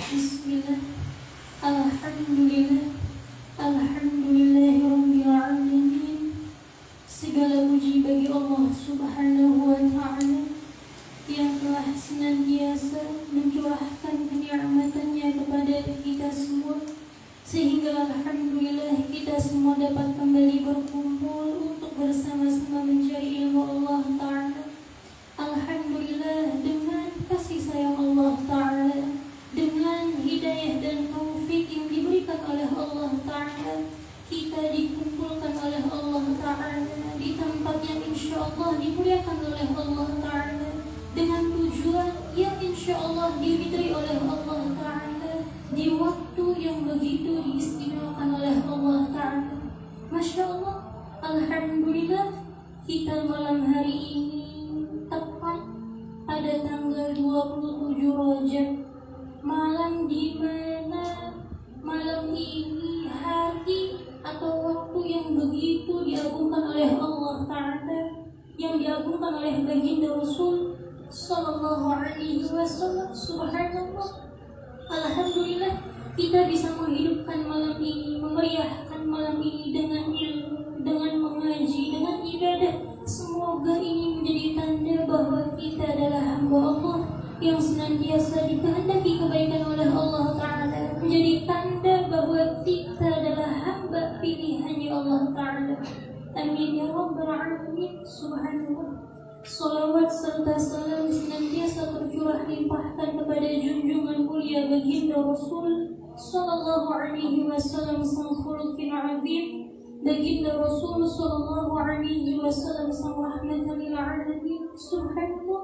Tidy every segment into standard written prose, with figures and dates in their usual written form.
Bismillah. Alhamdulillah. Alhamdulillahirabbil alamin. Segala puji bagi Allah Subhanahu wa taala yang telah senantiasa mencurahkan kenikmatan-Nya kepada kita semua, sehingga alhamdulillah kita semua dapat kembali berkumpul untuk bersama-sama mencari ilmu Allah taala. Alhamdulillah, dengan kasih sayang Allah taala, dengan hidayah dan taufik yang diberikan oleh Allah taala, kita dikumpulkan oleh Allah taala di tempat yang insyaallah dimuliakan oleh Allah taala, dengan tujuan yang insyaallah diridai oleh Allah taala, di waktu yang begitu diistimewakan oleh Allah taala. Masya Allah, alhamdulillah, kita malam hari ini tepat pada tanggal 27 Rajab, malam di mana malam ini hari atau waktu yang begitu diagungkan oleh Allah Ta'ala, yang diagungkan oleh baginda Rasul Sallallahu Alaihi Wasallam. Subhanallah, alhamdulillah, kita bisa menghidupkan malam ini, memeriahkan malam ini dengan ilmu, dengan mengaji, dengan ibadah. Semoga ini menjadi tanda bahwa kita adalah hamba Allah yang senantiasa dikehendaki kebaikan oleh Allah Ta'ala, menjadi tanda bahwa kita adalah hamba pilihannya Allah Ta'ala. Amin ya Rabbal Alamin. Subhanallah. Salawat serta salam senantiasa tercurah limpahkan kepada junjungan mulia baginda Rasul Sallallahu Alaihi Wasallam, sang khuluqin azim, baginda Rasul Sallallahu Alaihi Wasallam, sang rahmatan lil alamin. Subhanallah,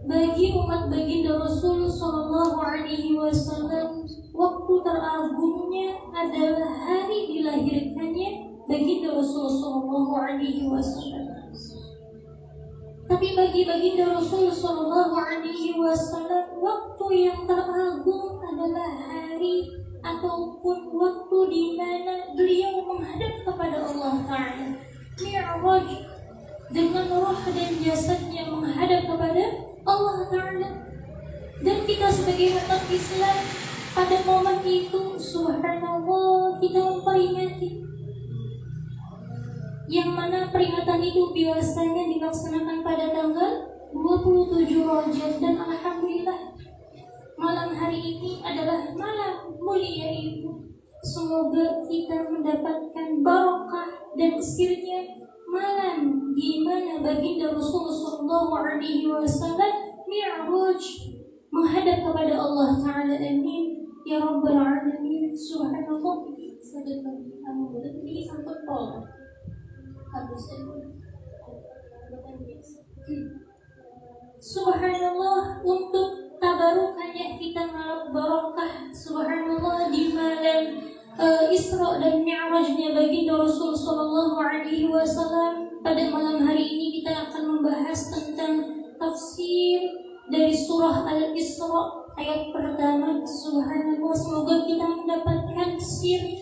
bagi umat baginda Rasul Sallallahu Alaihi Wasallam, waktu teragungnya adalah hari dilahirkannya baginda Rasul Sallallahu Alaihi Wasallam. Tapi bagi baginda Rasul Sallallahu Alaihi Wasallam, waktu yang teragung adalah hari ataupun waktu di mana beliau menghadap kepada Allah Ta'ala, Mi'raj, dengan roh dan jasadnya menghadap kepada Allah Ta'ala. Dan kita sebagai umat Islam pada momen itu, subhanallah, kita memperingati, yang mana peringatan itu biasanya dilaksanakan pada tanggal 27 Rajab. Dan alhamdulillah, malam hari ini adalah malam mulia itu. Semoga kita mendapatkan barokah dan sirnya malam di mana baginda Rasulullah Sallallahu Alaihi Wasallam Mi'raj menghadap kepada Allah Ta'ala. Amin ya Rabbal Alamin. Subhanallah. Ini sampai tol subhanallah, untuk tabarukannya kita malam barokah, subhanallah, di malam Isra dan Mi'rajnya baginda Rasul Sallallahu Alaihi Wasallam. Pada malam hari ini kita akan membahas tentang tafsir dari surah Al-Isra ayat pertama. Subhanallah, semoga kita mendapatkan sir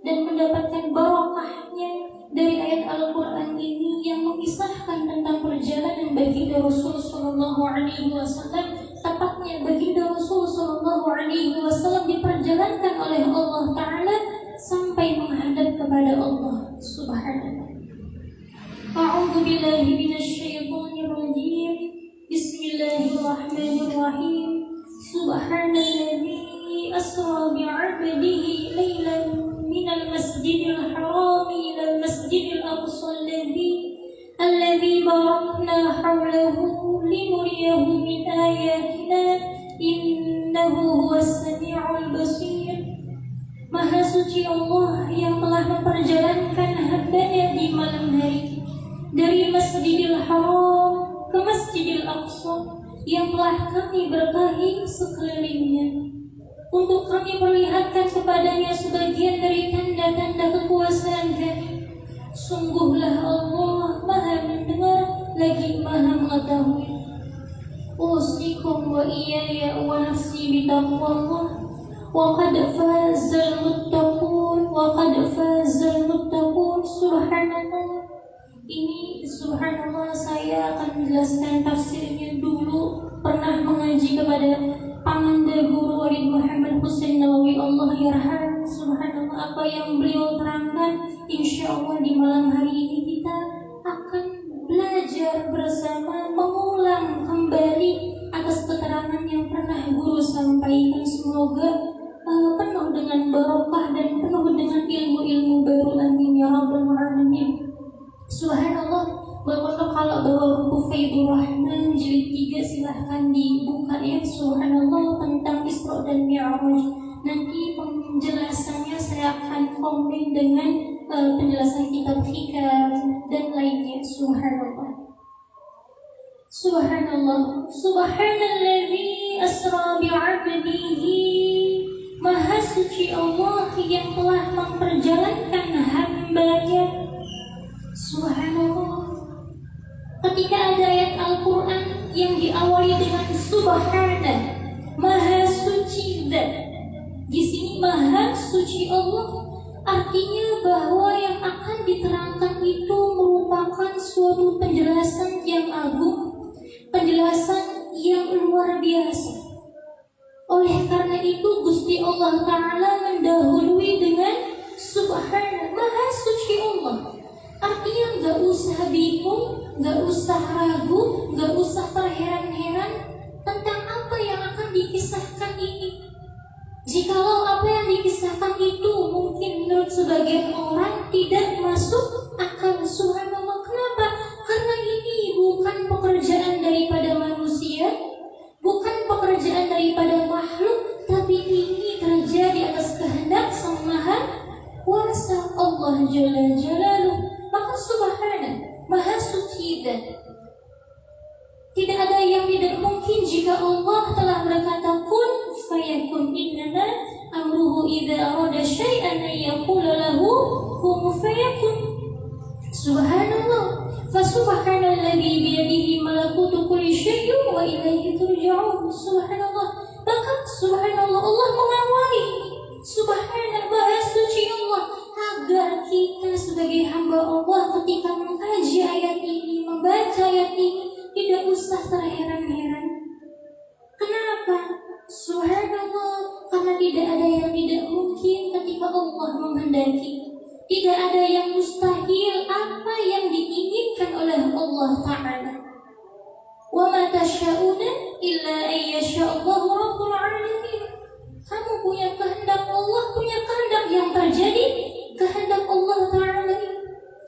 dan mendapatkan barokahnya dari ayat Al-Quran ini yang mengisahkan tentang perjalanan baginda Rasul Sallallahu Alaihi Wasallam. Tepatnya baginda Rasul Sallallahu Alaihi Wasallam diperjalankan oleh Allah Ta'ala sampai menghadap kepada Allah Subhanahu. A'udzu billahi minasyaitonir rajim. Bismillahirrahmanirrahim. Subhanalladzi asra bi'abdihi lailan minal masjidil haram ilal masjidil aqsa alladzi barakna hawlahu linuriyahu min ayatina innahu huwas sami'ul basir. Maha suci Allah yang telah memperjalankan hamba-Nya di malam hari dari Masjidil Haram ke Masjidil Aqsa yang telah kami berkahi sekelilingnya, untuk kami perlihatkan kepadanya sebagian dari tanda-tanda kekuasaan kami. Sungguhlah Allah Maha mendengar lagi Maha mengetahui. Usikum wa iyaya wa nafsi bitaqwallah wa qad fazal muttaqun wa qad fazal muttaqun. Subhanallah. Ini subhanallah, saya akan menjelaskan tafsirnya dulu. Pernah mengaji kepada kepada Pamanda Guru Walid Muhammad Husain Nawawi, Allah yarham. Subhanallah, apa yang beliau terangkan, insya Allah di malam hari ini kita akan belajar bersama, mengulang kembali atas keterangan yang pernah guru sampaikan. Semoga penuh dengan barokah dan penuh dengan ilmu-ilmu baru, amin ya rabbal alamin. Subhanallah, Bapak kalau bawa buku Faidur Rahman jilid 3 silahkan dibuka ya. Subhanallah, tentang Isra dan Mi'raj. Nanti penjelasannya saya akan komen dengan penjelasan kitab hikam dan lainnya. Subhanallah. Subhanallah, subhanalladzi asra bi'abdihi. Maha suci Allah yang telah memperjalankan hamba-Nya. Subhanallah. Ketika ada ayat Al-Quran yang diawali dengan Subhana, Maha Suci Zat. Di sini Maha Suci Allah artinya bahwa yang akan diterangkan itu merupakan suatu penjelasan yang agung, penjelasan yang luar biasa. Oleh karena itu Gusti Allah Ta'ala mendahului dengan Subhana, Maha Suci Allah. Artinya gak usah bingung, gak usah ragu, gak usah terheran-heran tentang apa yang akan dikisahkan ini. Jikalau apa yang dikisahkan itu mungkin menurut sebagian orang tidak masuk akal. Subhanallah, kenapa? Karena ini bukan pekerjaan daripada manusia, bukan pekerjaan daripada makhluk, tapi ini terjadi atas kehendak Sang Maha Kuasa Allah Jalla Jalaluh. Maka Subhana, Maha Suci dan tidak ada yang tidak mungkin jika Allah telah berkata kun fayakun. Innama amruhu idza arada syai'an an yaqula lahu kun fayakun. Subhanallah, fa subhanalladzi bi yadihi malakutu kulli syai'in wa ilaihi turja'un. Subhanallah, maka subhanallah, Allah mengawali Subhana, Maha Suci Allah, agar kita sebagai hamba Allah ketika mengkaji ayat ini, membaca ayat ini, tidak usah terheran-heran. Kenapa? Subhanallah, karena tidak ada yang tidak mungkin ketika Allah menghendaki. Tidak ada yang mustahil apa yang diinginkan oleh Allah Ta'ala. Wa ma tasyauna illa ayyasha'allahu rabbul alamin. Kamu punya kehendak, Allah punya kehendak, yang terjadi kehendak Allah Ta'ala.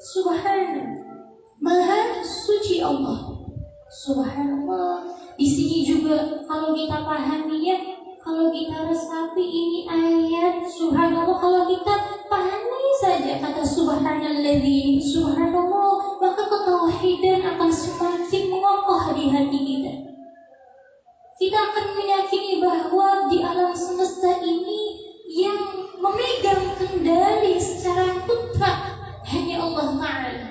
Subhana, Maha Suci Allah. Subhanallah. Di sini juga kalau kita pahami ya, kalau kita resapi ini ayat Subhanallah, kalau kita pahami saja kata Subhanalladzi, Subhanallah, maka ketauhidan akan semakin mengokoh di hati kita. Kita akan meyakini bahwa di alam semesta ini yang memegang kendali secara mutlak hanya Allah Ta'ala.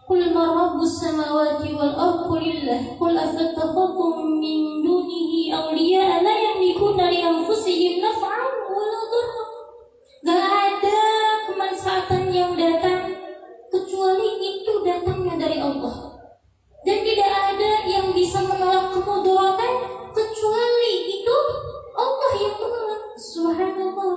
Qul ma rabbus samawati wal ardi lillah qul afattakhadhtum min dunihi awliya la yamlikuna li anfusihim naf'an wala dharra. Gak ada kemaslahatan yang datang kecuali itu datangnya dari Allah. Dan tidak ada yang bisa menolak kemudaratan kecuali itu Allah yang menolak. Subhanallah.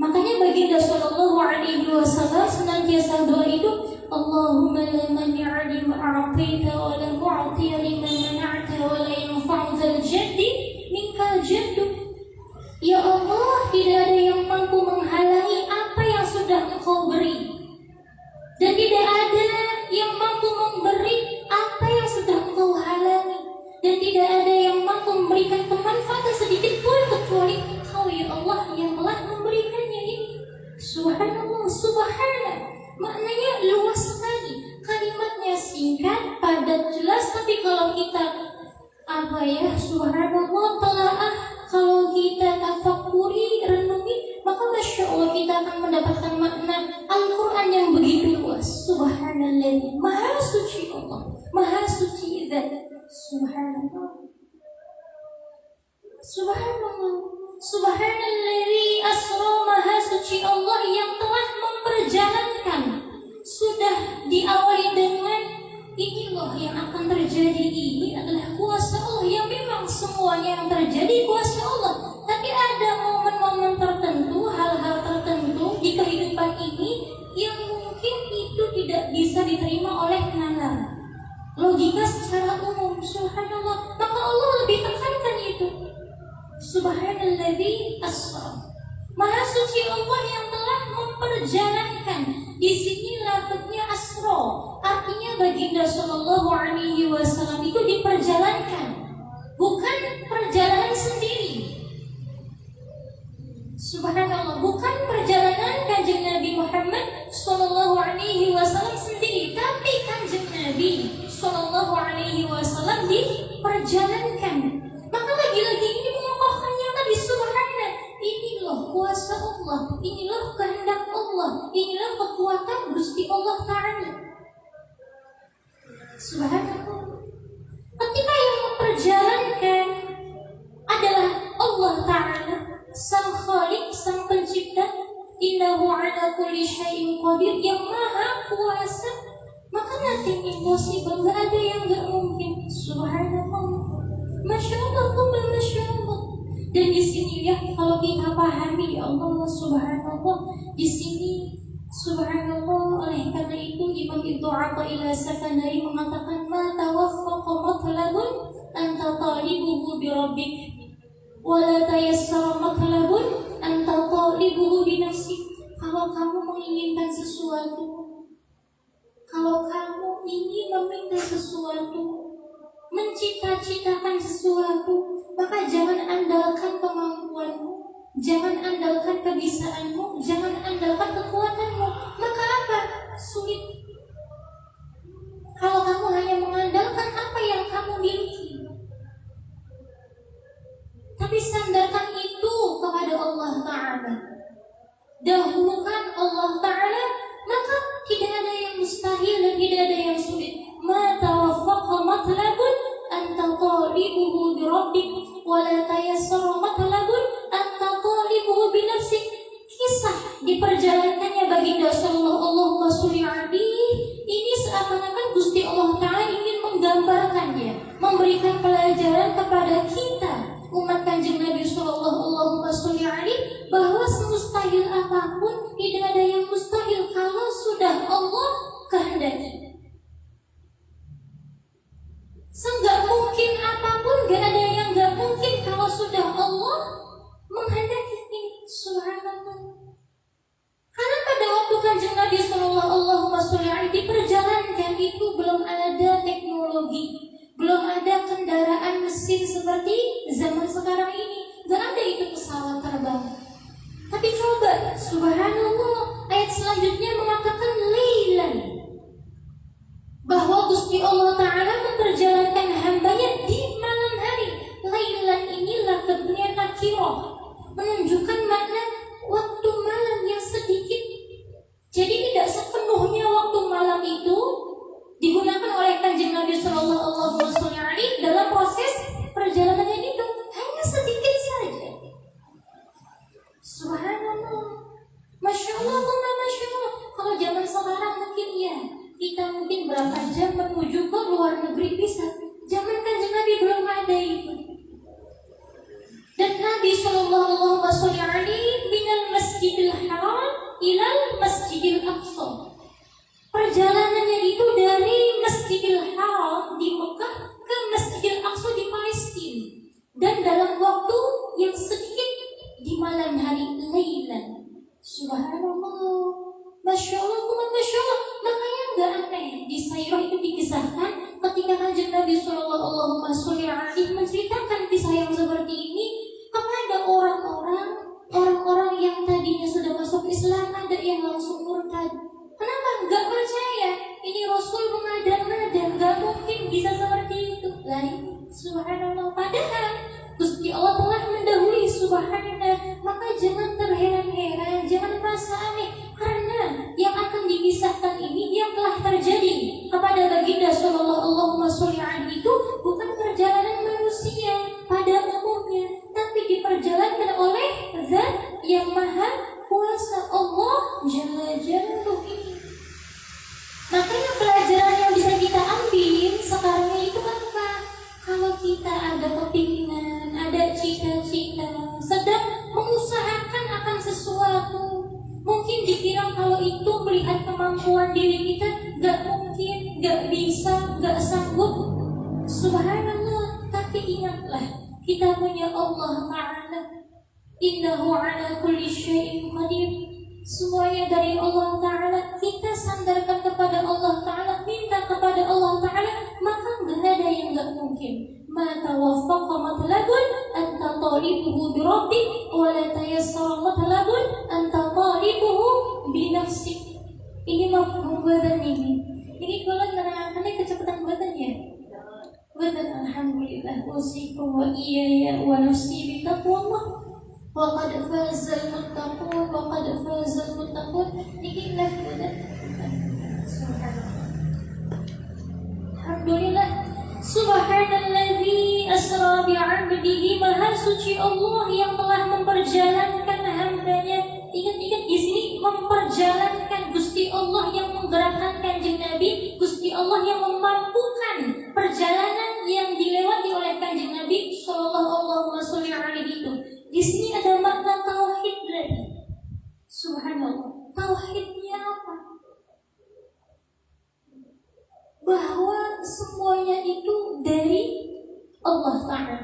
Makanya baginda sallallahu alaihi wasallam senantiasa doa itu, Allahumma la mani'a lima a'taita wa la mu'tiya liman mana'ta wa la yanfa'u dzal jaddi minkal jaddu. Ya Allah, tidak ada yang mampu menghalangi apa yang sudah Engkau beri, dan tidak ada yang mampu memberi apa yang sudah Engkau halangi, dan tidak ada yang mampu memberikan kemanfaatan sedikit pun kecuali Engkau ya Allah yang telah memberikannya ini. Subhanallah, Subhana, maknanya luas sekali, kalimatnya singkat, padat, jelas, tapi kalau kita Subhanallah telaah, kalau kita tafakuri, renungi, maka Masya Allah kita akan mendapatkan makna Al-Quran yang begitu luas. Subhanallah, Maha Suci Allah, Maha Suci Zat. Subhanallah, Subhanallah, Subhanalladzi asra, Maha Suci Allah yang telah memperjalankan. Sudah diawali dengan ini loh yang akan terjadi, ini adalah kuasa Allah yang memang semuanya asra. Maha suci Allah yang telah memperjalankan. Di sini lafadznya asra, artinya baginda sallallahu alaihi wasallam itu diperjalankan, bukan perjalanan sendiri. Subhanallah, bukan perjalanan Kanjeng Nabi Muhammad sallallahu alaihi wasallam sendiri, tapi Kanjeng Nabi sallallahu alaihi wasallam diperjalankan. Maka lagi-lagi ini mengokohkannya tadi, subhanallah, ini loh kuasa Allah, inilah kehendak Allah, inilah kekuatan Gusti Allah Ta'ala. Subhanallah. Ketika yang memperjalankan adalah Allah Ta'ala, Sang Khalik, Sang Pencipta, innahu ala kulli syai'in qadir, yang maha kuasa, maka nothing impossible, gak ada yang gak mungkin. Subhanallah. Masya Allah, Masya Allah. Dan di sini ya, kalau kita pahami ya Allah subhanallah, di sini subhanallah, oleh karena itu Imam Ibnu Athaillah Sakandari mengatakan, ma tawaffaqa matlabun anta talibuhu bi rabbik wa la tayassara matlabun anta talibuhu bi nafsik. Kalau kamu menginginkan sesuatu, kalau kamu ingin meminta sesuatu, mencita-citakan sesuatu, maka jangan andalkan kemampuanmu, jangan andalkan kebisaanmu, jangan andalkan kekuatanmu. Maka apa? Sulit. Kalau kamu hanya mengandalkan apa yang kamu miliki, tapi sandarkan itu kepada Allah Ta'ala, dahulukan Allah Ta'ala, maka tidak ada yang mustahil dan tidak ada yang sulit. Ma tawaffaqa matlabun anta talibuhu bi rabbik wa la tayassara matlabun anta talibuhu bi nafsik. Kisah diperjalankannya baginda sallallahu alaihi wasallam ini seakan-akan Gusti Allah Ta'ala ingin menggambarkannya, memberikan pelajaran kepada kita umat Kanjeng Nabi sallallahu alaihi wasallam, bahwa semustahil apapun, tidak ada yang mustahil kalau sudah Allah kehendaki. Enggak mungkin apapun, gak ada yang gak mungkin kalau sudah Allah menghendaki ini. Subhanallah. Karena pada waktu Kanjeng Nabi sallallahu alaihi wasallam diperjalankan itu belum ada teknologi, belum ada kendaraan mesin seperti zaman sekarang ini. Gak ada itu pesawat terbang. Tapi coba, subhanallah, ayat selanjutnya mengatakan lailan, bahwa Gusti Allah Ta'ala memperjalankan hambanya di malam hari. Lailan ini lafadznya nakirah, menunjukkan makna waktu malam yang sedikit. Jadi tidak sepenuhnya waktu malam itu digunakan oleh Kanjeng Nabi sallallahu alaihi wasallam dalam proses perjalanannya itu, hanya sedikit saja. Subhanallah. Masya Allah, Masya Allah. Kalau zaman sekarang mungkin ya, kita mungkin berapa jam menuju ke luar negeri bisa. Zaman Kanjeng Nabi belum ada itu. Dan Nabi sallallahu alaihi wasallam minal Masjidil Haram ilal Masjidil Aqsa. Perjalanannya itu dari Masjidil Haram di Mekah ke Masjidil Aqsa di Palestina, dan dalam waktu yang sedikit di malam hari lailan. Subhanallah. Masya Allah, Masya Allah. Makanya gak aneh di Sayyid itu dikisahkan ketika Kanjeng Nabi sallallahu alaihi wasallam menceritakan kisah yang seperti ini kepada orang-orang yang tadinya sudah masuk Islam, ada yang langsung murtad. Kenapa? Gak percaya ini Rasul mengada-ngada, gak mungkin bisa seperti itu. Lain, subhanallah. Padahal Gusti Allah telah mendahului, subhanallah. Maka jangan terheran-heran, jangan merasa aneh, karena yang akan dikisahkan ini yang telah terjadi kepada baginda sallallahu alaihi wasallam itu bukan perjalanan manusia pada umumnya, tapi diperjalankan oleh Zat yang Maha Kuasa, Allah Jalla Jalaluhu ini. Makanya pelajaran yang bisa kita ambil sekarang itu apa? Kalau kita ada kepinginan, ada cita-cita, sedang mengusahakan akan sesuatu, mungkin dikira kalau itu melihat kemampuan diri kita, gak mungkin, gak bisa, gak sanggup. Subhanallah. Tapi ingatlah, kita punya Allah Ta'ala. Innahu ala kulli syai'in qadir. Semuanya dari Allah Ta'ala. Kita sandarkan kepada Allah Ta'ala, minta kepada Allah Ta'ala, maka gak ada yang gak mungkin. Ma tawaffaqa matlabun anta talibuhu bi rabbik wa la tayassara matlabun anta talibuhu bi nafsik. Ini mafhum badan ini. Ini kalau menerangkannya kecepatan badannya. Badan alhamdulillah usikum wa iyaya wa nafsi bi taqwallah. Waqad fazal muttaqun, waqad fazal muttaqun. Ini lafaz. Subhanallah. Alhamdulillah. Subhanalladzi asra bi 'abdihi. Maha suci Allah yang telah memperjalankan hamba-Nya. Ingat-ingat di sini memperjalankan. Gusti Allah yang menggerakkan Kanjeng Nabi, Gusti Allah yang memampukan perjalanan yang dilewati oleh Kanjeng Nabi sallallahu alaihi itu. Di sini ada makna tauhid lagi. Subhanallah. Tauhidnya apa? Bahwa semuanya itu dari Allah Ta'ala.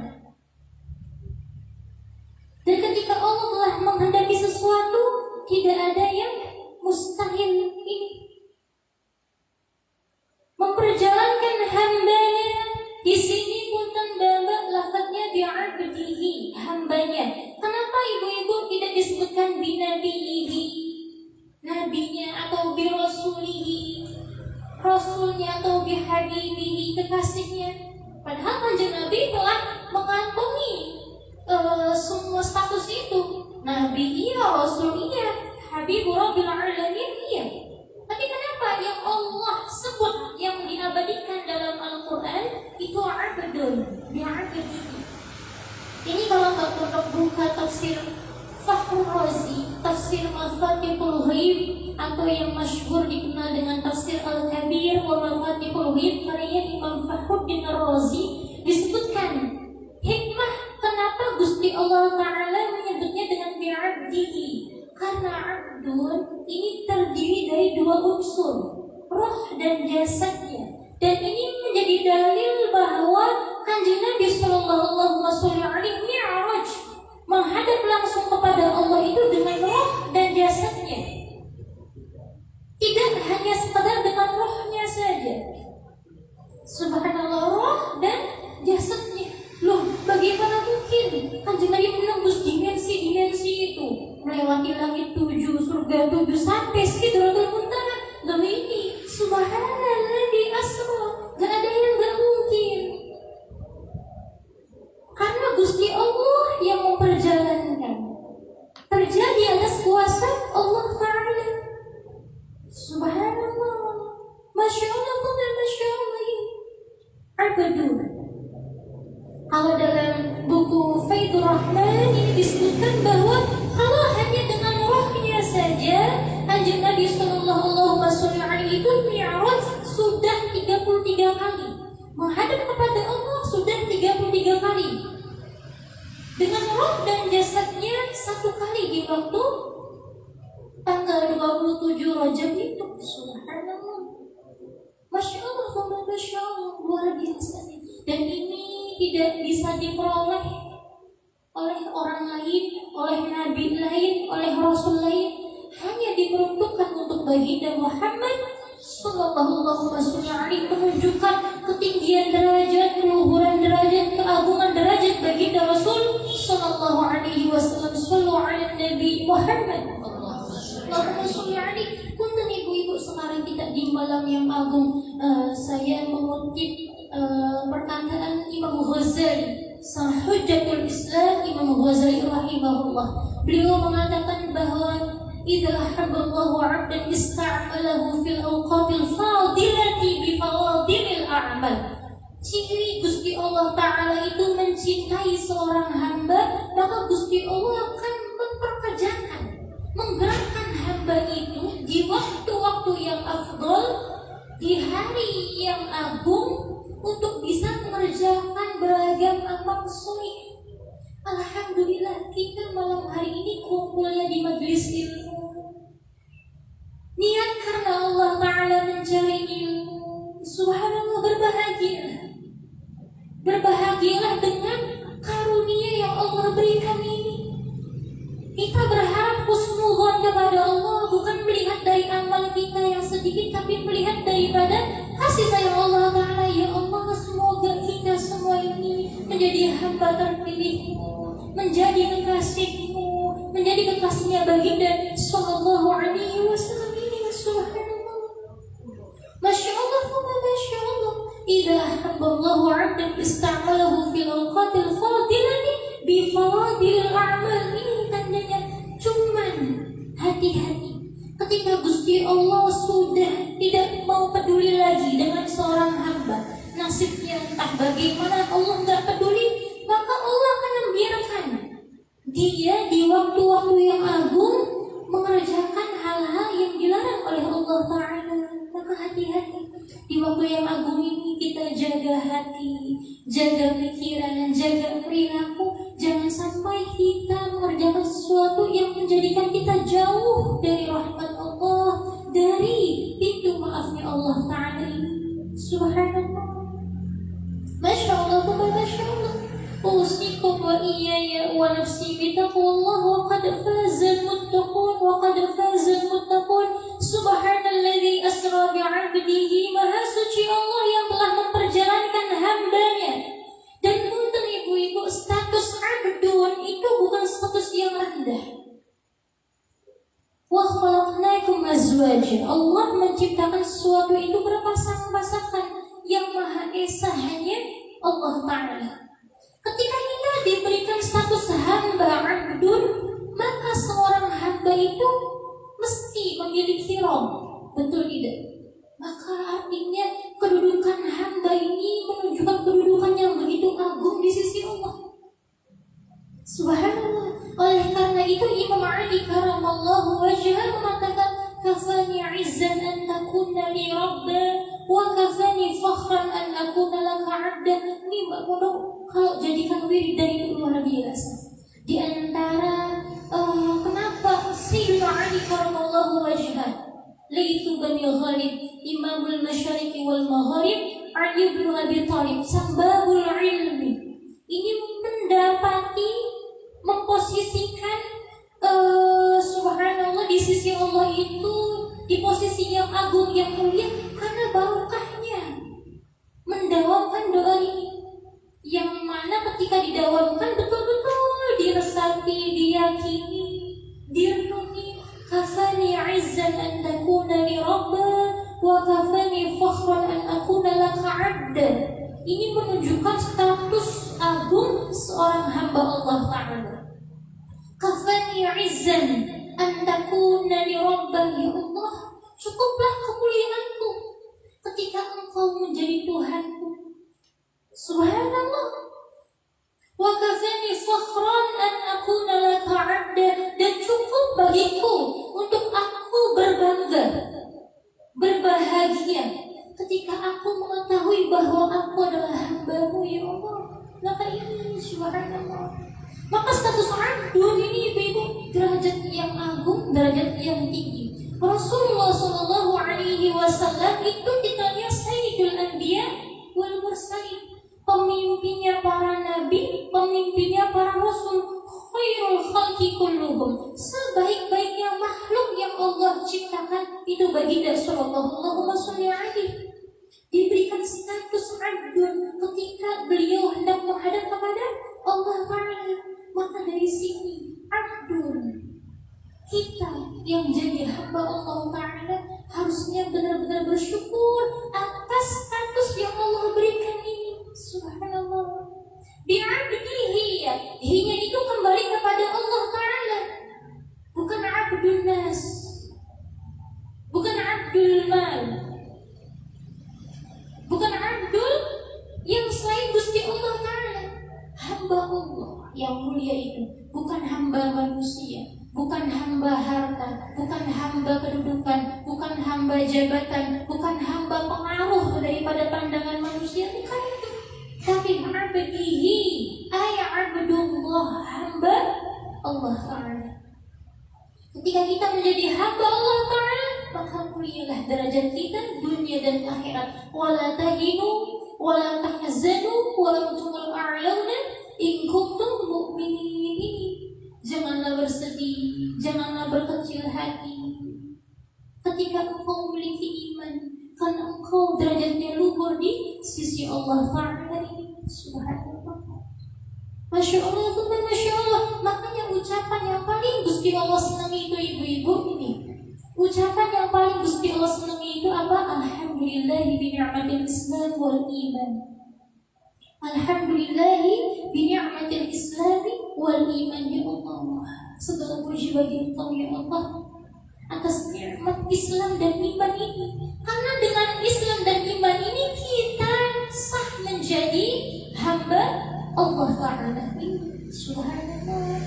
Dan ketika Allah telah menghendaki sesuatu, tidak ada yang mustahil ini. Memperjalankan hamba-Nya. Di sini punten baba lafadznya bi'abdihi, hambanya. Kenapa ibu-ibu tidak disebutkan binabihi, nabinya, atau birasulihi, rasulnya, atau bihabibihi, kekasihnya? Padahal Kanjeng Nabi telah mengantongi semua status itu. Nabi iya, rasul iya, habibur rabbil alamin iya. Tapi kenapa yang Allah sebut, yang diabadikan dalam Al-Quran itu abdun, bi'abdihi. Ini kalau nggak untuk buka tafsir Fakhrul Razi, tafsir Mafatihul Ghaib, atau yang masyhur dikenal dengan tafsir Al-Kabir wa Mafatihul Ghaib karya Imam Fakhruddin Ar-Razi, disebutkan hikmah kenapa Gusti Allah Ta'ala menyebutnya dengan bi'abdihi. Karena abdun ini terdiri dari dua unsur, roh dan jasadnya. Dan ini menjadi dalil bahwa Kanjeng Nabi sallallahu alaihi mi'raj, menghadap langsung kepada Allah itu dengan roh dan jasadnya. Tidak hanya sekadar dengan rohnya saja. Subhanallah, roh dan jasadnya. Loh, bagaimana mungkin Kanjeng Nabi menembus dimensi-dimensi itu, melewati langit 7, surga 7, sampai Sidratul Muntaha? Loh, ini subhanalladzi asra, gak ada yang gak mungkin. Karena Gusti Allah yang memperjalankan, terjadi atas kuasa Allah Ta'ala. Subhanallah, Masya Allah, Masya Allah. Abdul. Kalau dalam buku Faidur Rahman ini disebutkan bahwa kalau hanya dengan rohnya saja Kanjeng Nabi sallallahu alaihi itu mi'raj sudah 33 kali. Menghadap kepada Allah sudah 33 kali. Dengan roh dan jasadnya 1 kali di waktu tanggal 27 Rajab itu. Subhanallah. Masya Allah, Masya Allah, luar biasa. Dan ini tidak bisa diperoleh oleh orang lain, oleh nabi lain, oleh rasul lain. Hanya diperuntukkan untuk baginda Muhammad sallallahu alaihi, menunjukkan ketinggian derajat, keluhuran derajat, keagungan derajat baginda Rasul sallallahu alaihi wasallam. Sallu ala Nabi Muhammad. Allahumma sholli alaihi. Punten ibu-ibu, sekarang kita di malam yang agung. Saya mengutip perkataan Imam Ghazali, sang Hujjatul Islam, Imam Ghazali rahimahullah. Beliau mengatakan bahwa idza habballahu 'abdan ista'malahu fil awqatil fadilati bi fawadilil a'mal. Ciri Gusti Allah Ta'ala itu mencintai seorang hamba, maka Gusti Allah akan memperkerjakan, menggerakkan hamba itu di waktu-waktu yang afdal, di hari yang agung, untuk bisa mengerjakan beragam amal soleh. Alhamdulillah, kita malam hari ini kumpulnya di majelis ilmu. Niat karena Allah Ta'ala mencari ilmu. Subhanallah, berbahagialah. Berbahagialah dengan karunia yang Allah berikan ini. Kita berharap husnudzon kepada Allah, bukan melihat dari amal kita yang sedikit, tapi melihat daripada kasih sayang Allah Ta'ala. Ya Allah, semoga kita semua ini menjadi hamba terpilih-Mu, menjadi kekasih-Mu, menjadi kekasihnya baginda Sallallahu Alaihi Wasallam ini. Subhanallah, Masya Allah, Masya Allah. Idza habballahu 'abdan ista'malahu fil awqatil fadilati bi fadil a'mal. Ini tandanya cuman hati-hati ketika Gusti Allah sudah tidak mau peduli lagi dengan seorang hamba. Nasibnya entah bagaimana, Allah nggak peduli, maka Allah akan membiarkan dia di waktu-waktu yang agung mengerjakan hal-hal yang dilarang oleh Allah Ta'ala. Maka hati-hati di waktu yang agung ini, kita jaga hati, jaga pikiran, jaga perilaku. Jangan sampai kita mengerjakan sesuatu yang menjadikan kita jauh dari rahmat Allah, dari pintu maafnya Allah Ta'ala ini. Subhanallah, Masya Allah, Masya Allah. أوصيكم وإياي ونفسي بتقوى الله وقد فاز المتقون وقد فاز المتقون. سبحان الذي أسرى بعبده. Maha suci Allah yang telah memperjalankan hambanya. Dan punten ibu-ibu, status abdun itu bukan status yang rendah. Wa khalaqnakum azwaja. Allah menciptakan sesuatu itu berpasang-pasangan. Yang Maha Esa hanya Allah Ta'ala. Ketika kita diberikan status hamba abdun, maka seorang hamba itu mesti memiliki roh. Betul tidak? Maka artinya kedudukan hamba ini menunjukkan kedudukan yang begitu agung di sisi Allah. Subhanallah. Oleh karena itu Imam Ali karamallahu wajhah mengatakan, kafani izzan an takuna li rabba wa kafani fakhran an akuna laka 'abdan. Ini Mbak Pondok kalau jadikan wirid itu luar biasa. Di antara kenapa Sayyidina Ali karamallahu wajhah, Laithu Bani Ghalib, Imamul Masyariqi wal Magharib, Ali bin Abi Thalib, Sambabul Ilmi, ini mendapati, memposisikan subhanallah di sisi Allah itu di posisi yang agung, yang mulia, karena barokahnya mendawamkan doa ini, yang mana ketika didawamkan betul-betul diresapi, diyakini, direnungi. Kafani izzan an takuna li rabba wa kafani fakhran an akuna laka 'abda. Ini menunjukkan status agung seorang hamba Allah Ta'ala. Kafani izzan an takuna li rabba. Ya Allah, cukuplah kemuliaanku ketika Engkau menjadi Tuhanku. Subhanallah. Wa kafani fakhran an akuna laka 'abda. Dan cukup bagiku untuk aku berbangga, berbahagia ketika aku mengetahui bahwa aku adalah hamba-Mu, ya Allah. Maka ini subhanallah. Maka status abdun ini ibu-ibu derajat yang agung, derajat yang tinggi. Rasulullah Shallallahu Alaihi Wasallam itu titelnya Sayyidul Anbiya wal Mursalin, pemimpinnya para nabi, pemimpinnya para rasul, khairul khalqi kulluhum, sebaik-baiknya makhluk yang Allah ciptakan itu baginda sallallahu alaihi. Diberikan status abdun ketika beliau hendak menghadap kepada Allah Ta'ala. Maka dari sini abdun, kita yang jadi hamba Allah Ta'ala harusnya benar-benar bersyukur atas status yang Allah berikan ini. Subhanallah. Bi'abdihi, hinya itu kembali kepada Allah Ta'ala, bukan abdul nas, bukan abdul mal, bukan abdul yang selain Gusti Allah Ta'ala. Hamba Allah yang mulia itu bukan hamba manusia, bukan hamba harta, bukan hamba kedudukan, bukan hamba jabatan, bukan hamba pengaruh daripada pandangan manusia, bukan itu. Tapi abdihi, ay abdullah, hamba Allah Ta'ala. Ketika kita menjadi hamba Allah Ta'ala, maka mulialah derajat kita dunia dan akhirat. Wala tahinu wala tahzanu wa antumul a'launa in kuntum mu'minin. Janganlah bersedih, janganlah berkecil hati ketika engkau memiliki iman, karena engkau derajatnya luhur di sisi Allah Ta'ala. Subhanallah. Masya Allah, Masya Allah. Makanya ucapan yang paling Gusti Allah senangi itu ibu-ibu ini. Ucapan yang paling Gusti Allah senangi itu apa? Alhamdulillahi bini'matil Islam wal iman. Alhamdulillahi bini'matil Islam wal iman. Ya Allah, segala puji bagi Engkau ya Allah atas nikmat Islam dan iman ini. Karena dengan Islam dan iman ini kita sah menjadi hamba Allah Ta'ala. Subhanallah.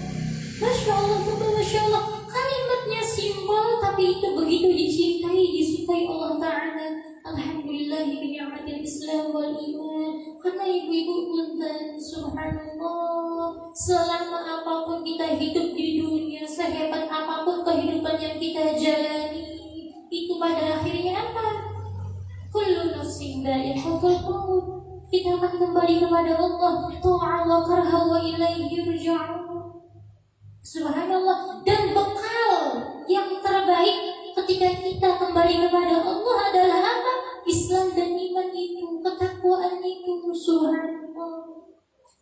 Masya Allah, Masya Allah. Kalimatnya simpel tapi itu begitu dicintai, disukai Allah Ta'ala. Alhamdulillah bini'matil Islam wal iman. Karena ibu-ibu punten, subhanallah, selama apapun kita hidup di dunia, sehebat apapun kehidupan yang kita jalani, itu pada akhirnya apa? Kullu nafsin dha'iqatul maut. Kita akan kembali kepada Allah. Ta'ala karha wa ilaihi yurja'un. Subhanallah. Dan bekal yang terbaik ketika kita kembali kepada Allah adalah apa? Islam dan iman itu, ketakwaan itu. Subhanallah.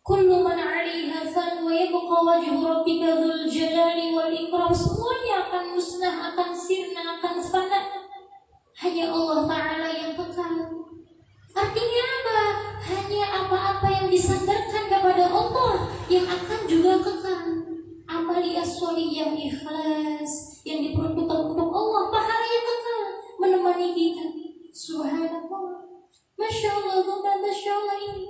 Kullu man 'alaiha fan wa yabqa wajhu rabbika dzul jalali wal ikram. Semuanya akan musnah, akan sirna, akan fana. Hanya Allah Ta'ala yang kekal. Artinya apa? Hanya apa-apa yang disandarkan kepada Allah yang akan juga kekal. Amaliyah sholih yang ikhlas, yang diperuntukkan untuk Allah, pahalanya kekal menemani kita. Subhanallah. Masya Allah, Masya Allah ini.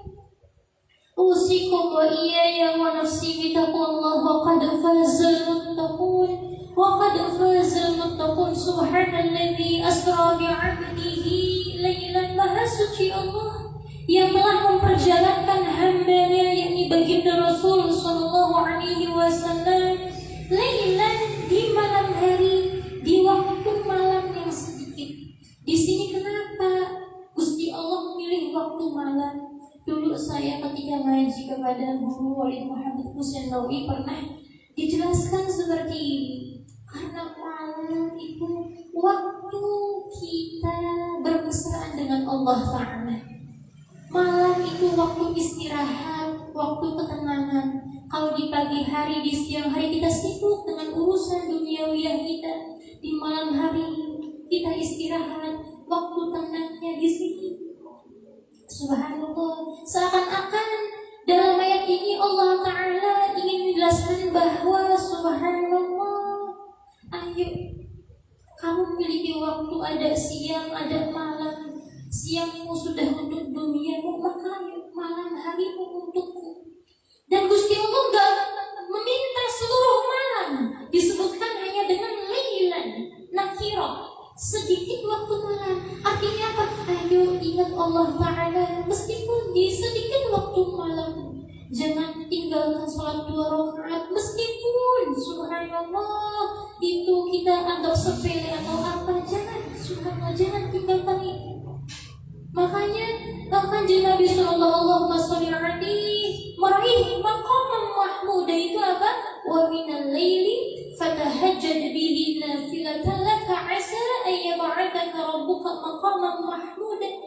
Usikum wa iyaya wa nafsi bitaqwallah wa qad fazal muttaqun wa qad fazal muttaqun. Subhanalladzi asra bi'abdihi laylan. Maha suci Allah yang telah memperjalankan hambanya, yakni baginda Rasul sallallahu alaihi wasallam, laylan, di malam hari, di waktu malam yang sedikit. Di sini kenapa Gusti Allah memilih waktu malam? Dulu saya ketika ngaji kepada guru Walid Muhammad Husain Nawawi pernah dijelaskan seperti ini. Karena malam itu waktu kita bermesraan dengan Allah Ta'ala. Malam itu waktu istirahat, waktu ketenangan. Kalau di pagi hari, di siang hari kita sibuk dengan urusan duniawiah kita, di malam hari kita istirahat, waktu tenangnya di sini. Subhanallah. Seakan-akan dalam ayat ini Allah Ta'ala ingin menjelaskan bahwa subhanallah, ayo kamu memiliki waktu, ada siang, ada malam. Siangmu sudah untuk duniamu, maka malam harimu untukku. Dan Gusti Allah enggak meminta seluruh malam, disebutkan hanya dengan laylan, nakirah, sedikit waktu malam. Artinya apa? Ayo ingat Allah Ta'ala meskipun di sedikit waktu malam. Jangan tinggalkan sholat 2 rakaat meskipun subhanallah itu kita anggap sepele atau apa. Jangan, subhanallah, jangan tinggalkan itu. Makanya Kanjeng Nabi sallallahu alaihi meraih maqam mahmud itu apa? Wa minal laili fatahajjad bihi nafilatan laka 'asa an yab'athaka rabbuka maqaman mahmudan.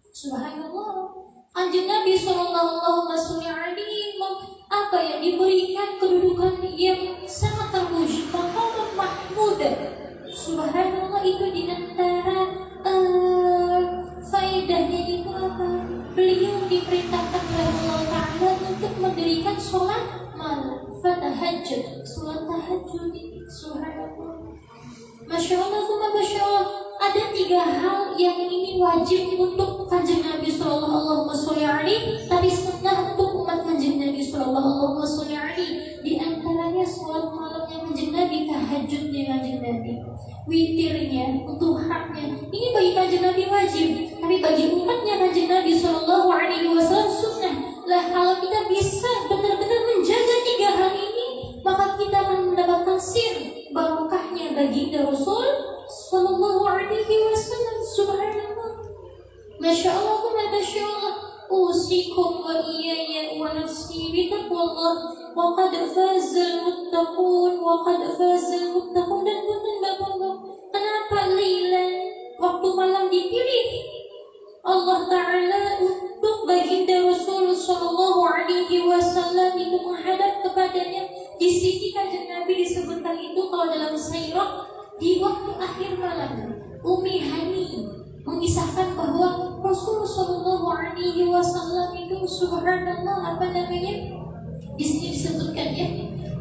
Subhanallah. Kanjeng Nabi sallallahu alaihi apa yang diberikan kedudukan yang sangat terpuji, maqaman mahmudan. Subhanallah, itu di antara faedahnya itu apa? Beliau diperintahkan oleh Allah Ta'ala untuk mendirikan sholat malam, fatahajjud, sholat tahajud. Subhanallah. Masya Allah, Masya Allah. Ada 3 hal yang ini wajib untuk Kanjeng Nabi sallallahu alaihi, tapi sunnah untuk umat Kanjeng Nabi sallallahu alaihi. Di antaranya sholat malamnya Kanjeng Nabi, tahajudnya Kanjeng Nabi, witirnya, duhanya. Ini bagi Kanjeng Nabi wajib, tapi bagi umatnya Kanjeng Nabi sallallahu alaihi wasallam sunnah. Lah kalau kita bisa benar-benar menjaga 3 hal ini, maka kita akan mendapatkan sir barokahnya baginda Rasul sallallahu alaihi wasallam. Subhanallah. Masya Allah, Masya Allah. أوصيكم وإياي ونفسي بتقوى الله وقد فاز المتقون dan punten Bapak Allah, kenapa Lailan waktu malam dipilih Allah Ta'ala untuk baginda Rasul Sallallahu Alaihi Wasallam itu menghadap kepadanya. Di sini kanjeng Nabi disebutkan itu kalau dalam sirah di waktu akhir malam. Umi Hani mengisahkan bahwa Rasul Sallallahu Alaihi Wasallam itu subhanallah di sini disebutkan ya,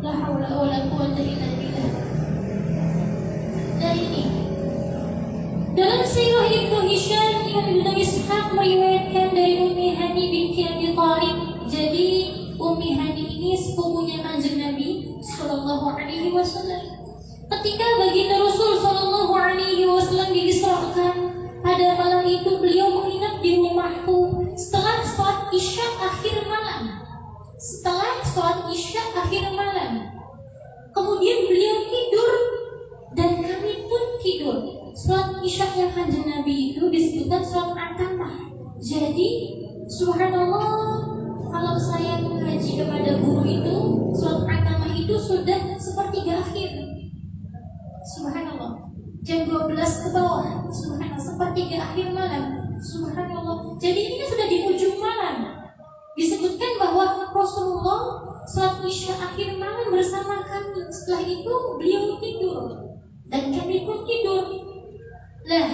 la haula wala quwwata illa billah. Dari ini dalam sirah Ibnu Hisham Ibnu Ishaq meriwayatkan dari Ummi Hani binti Abi Thalib. Jadi Ummi Hani ini sepupunya kanjeng Nabi Sallallahu Alaihi Wasallam. Ketika baginda Rasul Sallallahu Alaihi Wasallam diisrakan pada malam itu, beliau menginap di rumahku setelah sholat isya akhir malam. Kemudian beliau tidur dan kami pun tidur. Sholat isya yang kanjeng Nabi itu disebutkan sholat atamah. Jadi subhanallah, kalau saya mengaji kepada guru itu, sholat atamah itu sudah sepertiga akhir. Subhanallah, jam 12 ke bawah. Subhanallah, sepertiga akhir malam. Subhanallah, jadi ini kan sudah di ujung malam. Disebutkan bahwa Rasulullah sholat isya akhir malam bersama kami. Setelah itu beliau tidur dan kami pun tidur. Nah,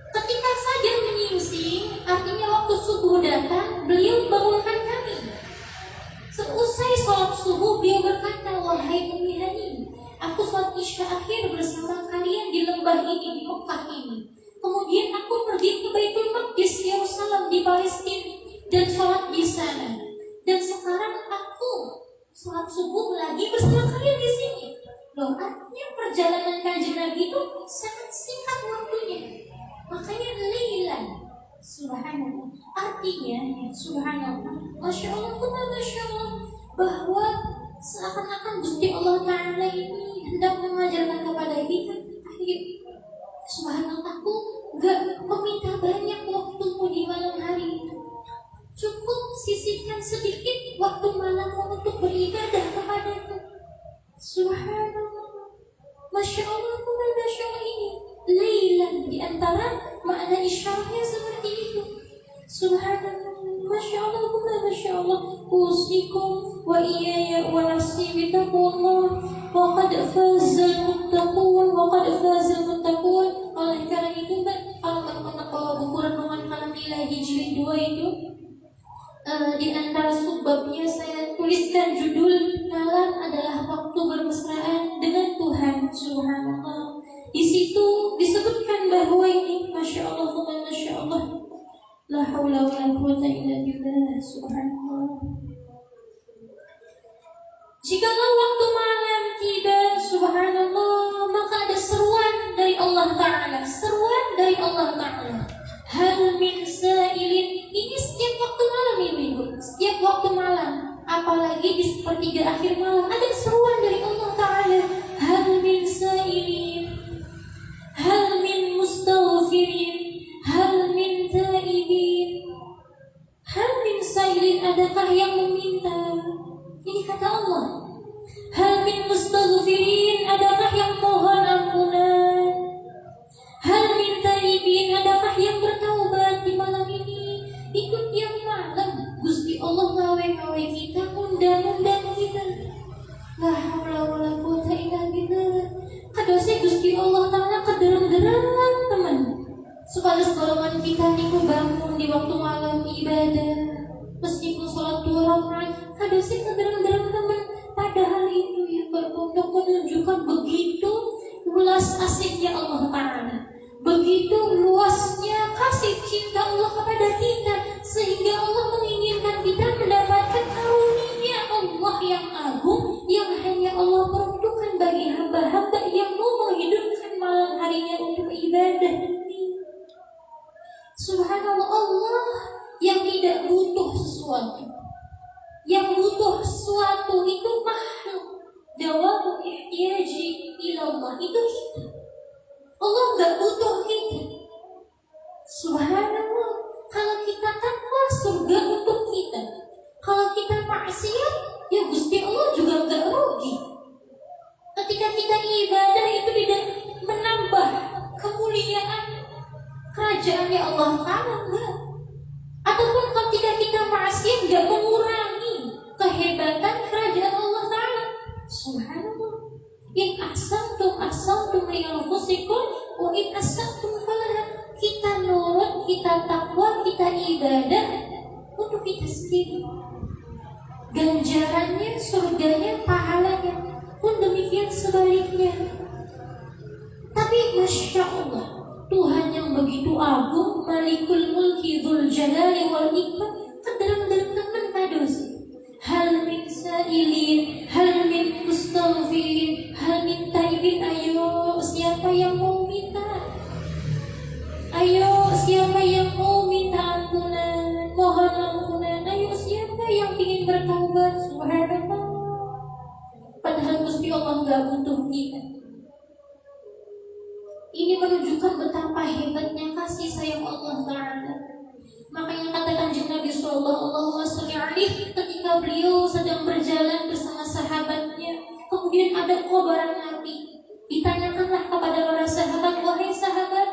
ketika fajar menyingsing, artinya waktu subuh datang, beliau bangunkan kami. Seusai sholat subuh, beliau berkata, wahai Ummi Hani, aku sholat isya akhir bersama kalian di lembah ini, di Mekah ini. Kemudian aku pergi ke Baitul Maqdis, Yerusalem di Palestina, dan sholat di sana. Dan sekarang aku sholat subuh lagi bersama kalian di sini. Loh, artinya perjalanan kanjeng Nabi itu sangat singkat waktunya. Makanya Lailan, subhanallah. Artinya, subhanallah, masya Allah, bahwa seakan-akan Gusti Allah Ta'ala ini hendak mengajarkan kepada kita, ayo, subhanallah, aku gak meminta banyak waktumu di malam hari itu. Cukup sisihkan sedikit waktu malammu untuk beribadah kepadaku. Subhanallah, masya Allah, masya Allah, ini Lailan di antara makna isyarahnya seperti itu. Subhanallah, masya Allah, masya Allah. Usikum wa iyaya wa nafsi bitaqwallah wa qad fazal muttaqun. Oleh karena itu kan, kalau teman-teman bawa buku renungan Kalam Ilahi jilid 2 itu, di antara subbabnya saya tuliskan judul malam adalah waktu bermesraan dengan Tuhan. Subhanallah. Di situ disebutkan bahwa ini masya Allah, la haula wala quwwata illa billah. Subhanallah. Jikalau waktu malam tiba, subhanallah, maka ada seruan dari Allah Ta'ala. Hal min sa'ilin. Ini setiap waktu malam, ibu-ibu. Setiap waktu malam, apalagi di sepertiga akhir malam, ada seruan dari Allah Ta'ala. Hal min sa'ilin, hal min mustaghfirin, hal min taibin. Hal min sa'ilin, adakah yang meminta? Ini kata Allah. Hal min mustaghfirin, adakah yang mohon ampunan? Hal min taibin, adakah yang bertaubat di malam ini? Ikut yang malam Gusti Allah ngawe-ngawe kita, undang-undang kita. La haula wala quwwata illa billah. Kadose Gusti Allah Ta'ala kederem-derem teman. Supaya segolongan kita niku bangun di waktu malam ibadah, meskipun sholat 2 rakaat, kadose kederem-derem teman. Padahal itu yang untuk menunjukkan begitu luas asiknya Allah Ta'ala, begitu luasnya kasih cinta Allah kepada kita, sehingga Allah menginginkan kita mendapatkan karunia Allah yang agung, yang hanya Allah peruntukkan bagi hamba-hamba yang mau menghidupkan malam harinya untuk ibadah ini. Subhanallah, Allah yang tidak butuh sesuatu. Yang butuh sesuatu itu makhluk. Dawamu ihtiyaji ilallah, itu kita. Allah gak butuh kita. Subhanallah, kalau kita takwa, surga maksiat, ya Gusti Allah juga gak rugi. Ketika kita ibadah itu tidak menambah kemuliaan kerajaannya Allah Ta'ala, enggak. Ataupun ketika kita maksiat gak mengurangi kehebatan kerajaan Allah Ta'ala. Subhanallah. In ahsantum li anfusikum wa in asatum falaha. Kita nurut, kita takwa, kita ibadah untuk kita sendiri. Ganjarannya, surganya, pahalanya pun demikian sebaliknya. Tapi Masya Allah, Tuhan yang begitu agung, Malikul Mulki Dzul Jalali wal Ikram, kedalam-dalam teman kados. Hal min sa'ilin, hal min mustaghfirin, hal min taibin. Ayo, siapa yang mau minta? Ayo, siapa yang mau minta ampunan, mohon ampunan. Ayo, siapa yang ingin bertaubat? Subhanallah. Padahal Gusti Allah gak butuh kita. Ini menunjukkan betapa hebatnya kasih sayang Allah Ta'ala. Makanya kata Kanjeng Nabi Sallallahu Alaihi Wasallam ketika beliau sedang berjalan bersama sahabatnya, kemudian ada kobaran api. Ditanyakanlah kepada para sahabat, wahai sahabat,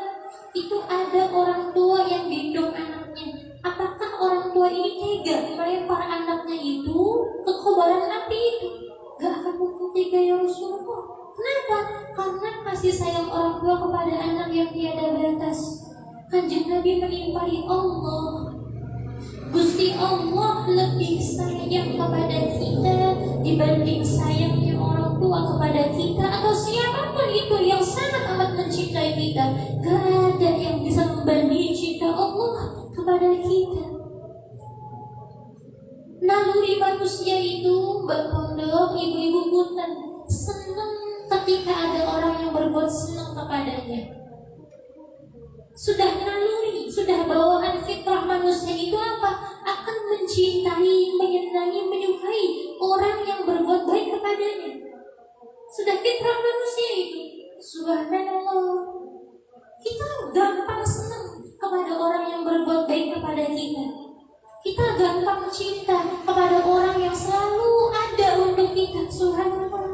itu ada orang tua yang gendong anaknya. Apakah orang tua ini tega melempar anaknya itu ke kobaran api itu? Gak akan mungkin tega ya Rasulullah. Kenapa? Karena kasih sayang orang tua kepada anak yang tiada batas. Kanjeng Nabi menimpali Allah. Gusti Allah lebih sayang kepada kita dibanding sayangnya orang tua kepada kita, atau siapapun itu yang sangat amat mencintai kita. Gak ada yang bisa membanding cinta Allah kepada kita. Naluri manusia itu, Mbak Pondok, ibu-ibu punten, senang ketika ada orang yang berbuat senang kepadanya. Sudah naluri, sudah bawaan fitrah manusia itu apa? Akan mencintai, menyenangi, menyukai orang yang berbuat baik kepadanya. Sudah fitrah manusia itu. Subhanallah. Kita gampang senang kepada orang yang berbuat baik kepada kita. Kita gampang cinta kepada orang yang selalu ada untuk kita. Subhanallah.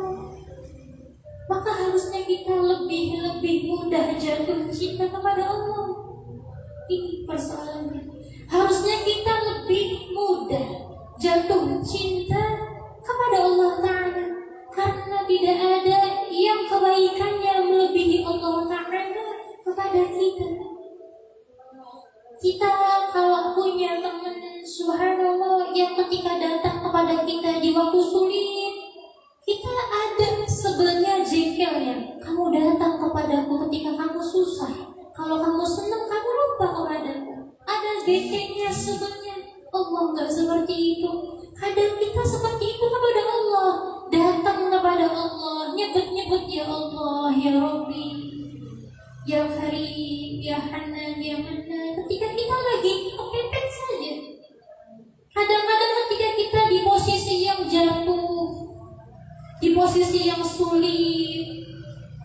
Maka harusnya kita lebih mudah jatuh cinta kepada Allah. Ini persoalannya. Harusnya kita lebih mudah jatuh cinta kepada Allah Ta'ala, karena tidak ada yang kebaikannya melebihi Allah Ta'ala kepada kita. Kita kalau punya teman, subhanallah, yang ketika datang kepada kita di waktu sulit, kita ada sebelnya jengkelnya. Kamu datang kepadaku ketika kamu susah. Kalau kamu senang, kamu lupa kepadaku. Ada BT-nya sebelnya. Allah gak seperti itu. Kadang kita seperti itu kepada Allah. Datang kepada Allah, nyebut-nyebut ya Allah, ya Rabbi, ya Karim, ya Hanan, ya Mannan. Ketika kita lagi kepepet saja. Kadang-kadang ketika kita di posisi yang jatuh, di posisi yang sulit,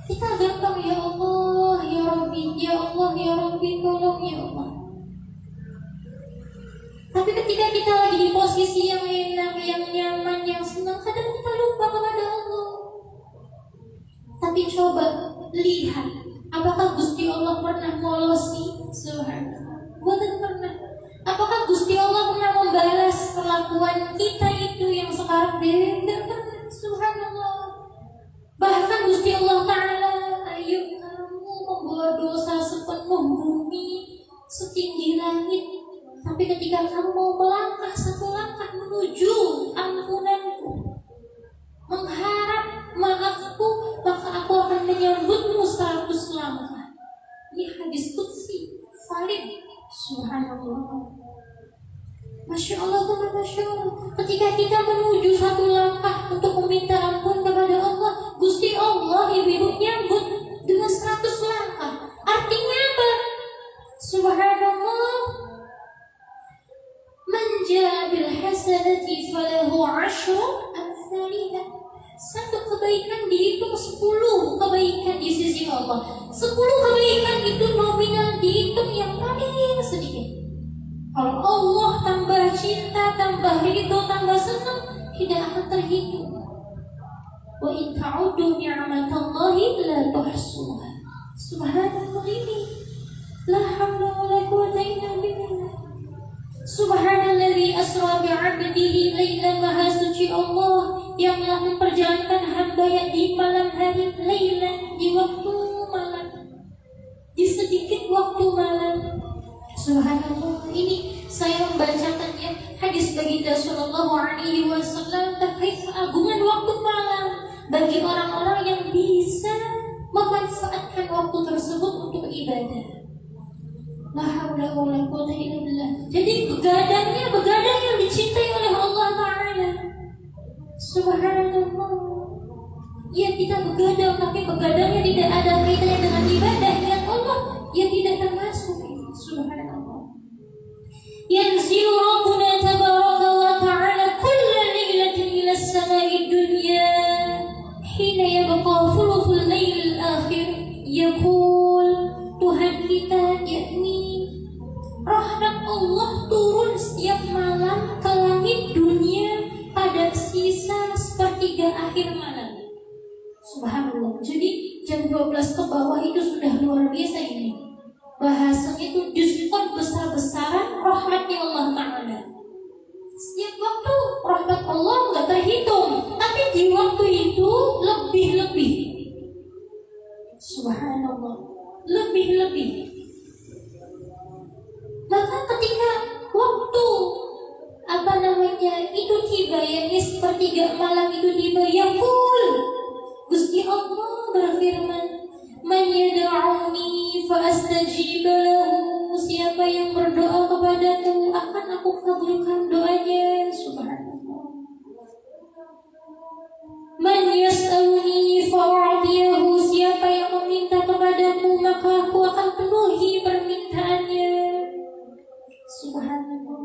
kita gampang ya Allah, ya Rabbi, ya Allah, ya Rabbi, tolong ya Allah. Tapi ketika kita lagi di posisi yang enak, yang nyaman, yang senang, kadang kita lupa kepada Allah. Tapi coba lihat, apakah Gusti Allah pernah molosi? Subhanallah, bukan pernah. Apakah Gusti Allah pernah membalas perlakuan kita itu yang sekarang? Tidak pernah. Subhanallah. Bahkan Gusti Allah Ta'ala, ayo kamu membawa dosa sepenuh bumi, setinggi langit, tapi ketika kamu mau melangkah satu langkah menuju ampunanku, mengharap maafku, maka aku akan menyambutmu 100 langkah. Ini hadis qudsi valid. Subhanallah. Masya Allah, Masya Allah. Ketika kita menuju satu langkah untuk meminta ampun kepada Allah, Gusti Allah ibu-ibu nyambut dengan 100 langkah. Artinya apa? Subhanallah. Man jaa bil hasanati falahu 'asyru amsalihha. Satu kebaikan dihitung 10 kebaikan di sisi Allah. 10 kebaikan itu nominal dihitung yang paling sedikit. Kalau Allah tambah cinta, tambah ridho, tambah senang, tidak akan terhitung. Wa in ta'uddu ni'matallahi la tuhsuha. Subhanallah, ini la haula wa la quwwata illa billah. Subhanalladzi asra bi'abdihi lailan, maha suci Allah yang telah memperjalankan hamba-Nya di malam hari, lailan, di waktu malam, di sedikit waktu malam. Subhanallah, ini saya membacakannya hadis baginda sallallahu alaihi wasallam terkait keagungan waktu malam bagi orang-orang yang bisa memanfaatkan waktu tersebut untuk ibadah. La haula wa la quwwata illa billah. Jadi begadang yang dicintai oleh Allah Ta'ala. Subhanallah. Ya, kita begadang, tapi begadangnya tidak ada kaitannya dengan ibadah yang Allah, ya tidak termasuk. Subhanallah. Yanzilu Rabbuna tabaraka wa ta'ala kulla lailatin ila as-sama'i dunya hina yabqa thuluthul lailil akhir, yaqul, Tuhan kita, yakni rahmat Allah turun setiap malam ke langit dunia pada sisa sepertiga akhir malam. Subhanallah. Jadi jam 12 ke bawah itu sudah luar biasa ini. Bahasanya itu diskon besar-besaran rahmatnya Allah Ta'ala. Setiap waktu rahmat Allah nggak terhitung, tapi di waktu itu lebih-lebih. Subhanallah. Lebih-lebih. Maka ketika waktu itu tiba, yakni sepertiga malam itu tiba, yaqul, Gusti Allah berfirman, man yad'uni fa astajib lahu, siapa yang berdoa kepadaku akan aku kabulkan doanya. Subhanallah. Man yas'aluni fa u'tiyahu, siapa yang meminta kepadaku maka aku akan penuhi permintaannya. Subhanallah.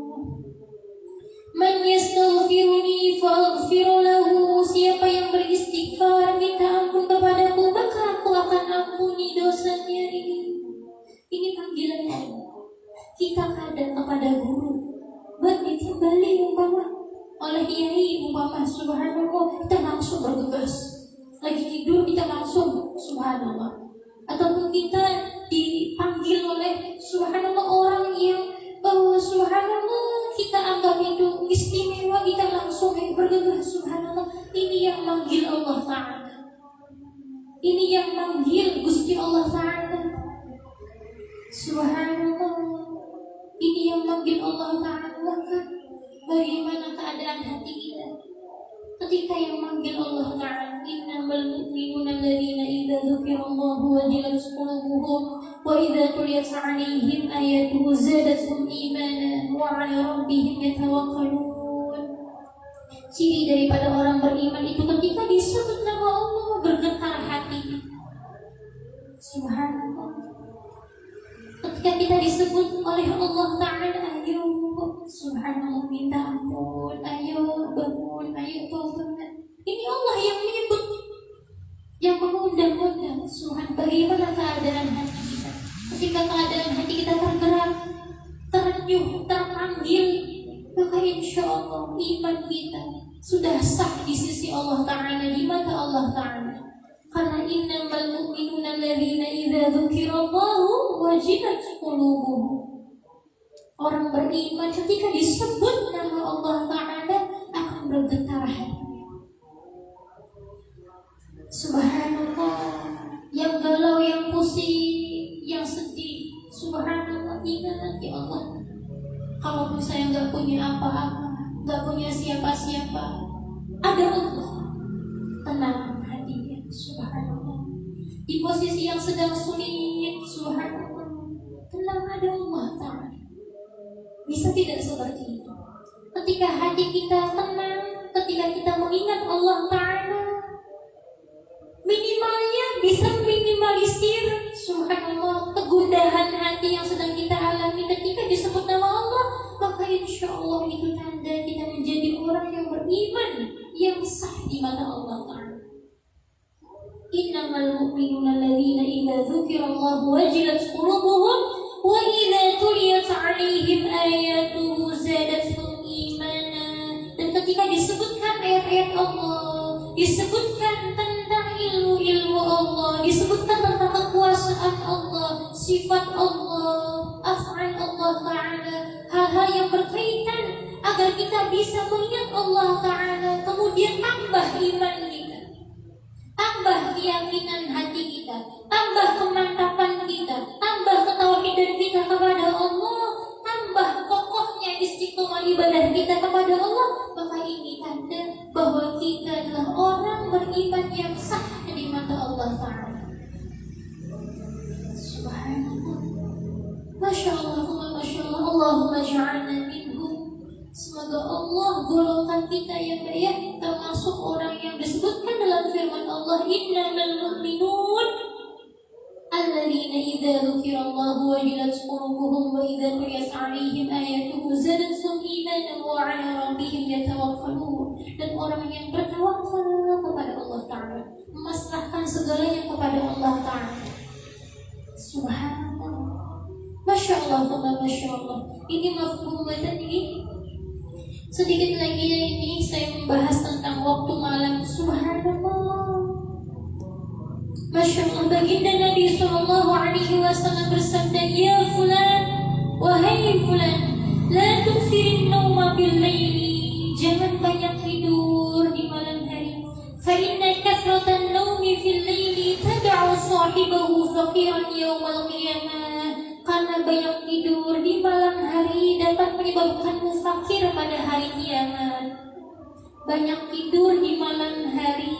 Man yastaghfiruni fa aghfir lahu, siapa yang beristighfar minta ampun kepadaku maka aku akan ampuni dosanya. Ini panggilan Allah. Kita kadang kepada guru ditimbali umpama oleh kiai umpama, subhanallah, kita langsung bergegas. Lagi tidur kita langsung subhanallah. Ataupun kita dipanggil oleh subhanallah orang yang subhanallah kita anggap itu istimewa, kita langsung bergegas subhanallah. Ini yang manggil Allah Ta'ala. Ini yang manggil Gusti Allah Ta'ala. Subhanallah. Ini yang manggil Allah Ta'ala. Bagaimana keadaan hati kita ketika yang manggil Allah Ta'ala? Innamal mu'minuna alladziina idza dzukirallahu wajilat qulubuhum wa idza tuliyat 'alaihim ayatuhu zadatuhum imanan wa 'ala rabbihim yatawakkalun. Ciri daripada orang beriman itu ketika disebut nama Allah bergetar hati. Subhanallah. Ketika kita disebut oleh Allah Ta'ala, ayo subhanallah minta ampun, ayo bangun, ayo taubat. Ini Allah yang menyebut, yang mengundang-undang. Subhan, bagaimana keadaan hati kita ketika keadaan hati kita tergerak, terenyuh, terpanggil, maka insya Allah iman kita sudah sah di sisi Allah Ta'ala, di mata Allah Ta'ala. Karena innamal mu'minuna alladziina idza dzukirallahu wajilat qulubuhum. Orang beriman ketika disebut nama Allah Ta'ala akan bergetar hatinya. Subhanallah. Yang galau, yang pusing, yang sedih, subhanallah, ingat ya Allah, kalaupun saya gak punya apa-apa, gak punya siapa-siapa, ada Allah. Tenang hatinya. Subhanallah. Di posisi yang sedang sulit, subhanallah, tenang, ada Allah Ta'ala. Bisa tidak seperti itu? Ketika hati kita tenang, ketika kita mengingat Allah Ta'ala, minimalnya bisa minimalisir subhanallah kegundahan hati yang sedang kita alami ketika disebut nama Allah. Maka insya Allah itu tanda kita menjadi orang yang beriman, yang sah di mata Allah Ta'ala. Innamal mu'minuna alladziina idza dzukirallahu wajilat qulubuhum wa idza tuliyat 'alaihim ayatuhu zadatuhum imana. Dan ketika disebutkan ayat-ayat Allah, disebutkan tentang ilmu-ilmu Allah, disebutkan tentang kekuasaan Allah, sifat Allah, af'al Allah Ta'ala, hal-hal yang berkaitan agar kita bisa mengingat Allah Ta'ala, kemudian tambah iman kita, tambah keyakinan hati kita, tambah kemantapan kita, tambah ketauhidan kita kepada Allah, tambah kokohnya istiqomah ibadah kita kepada Allah. Maka ini tanda bahwa kita adalah orang beriman yang sah di mata Allah Ta'ala. Subhanallah, Masya Allah, Masya Allah, Allahumma ja'alna minhum. Semoga Allah golongkan kita yang baik, termasuk orang yang disebutkan dalam firman Allah, innamal mu'minun alladzina idza dzukirallahu wajilat qulubuhum wa idza tuliyat 'alaihim ayatuhu zadatuhum imanan wa 'ala rabbihim yatawakkalun. Dan orang yang bertawakal kepada Allah Ta'ala, memasrahkan segalanya kepada Allah Ta'ala. Subhanallah, Masya Allah, Masya Allah. Ini mafhum ini. Sedikit lagi ini saya membahas tentang waktu malam. Subhanallah, Masya Allah. Baginda Nabi SAW bersabda, ya fulan, wahai fulan, la tukthirin nauma bil laili, jangan banyak tidur di malam hari. Fa inna kathratan naumi fil laili tad'u sahibahu faqiran yawmal qiyamah. Karena banyak tidur di malam hari dapat menyebabkanmu fakir pada hari kiamat. Banyak tidur di malam hari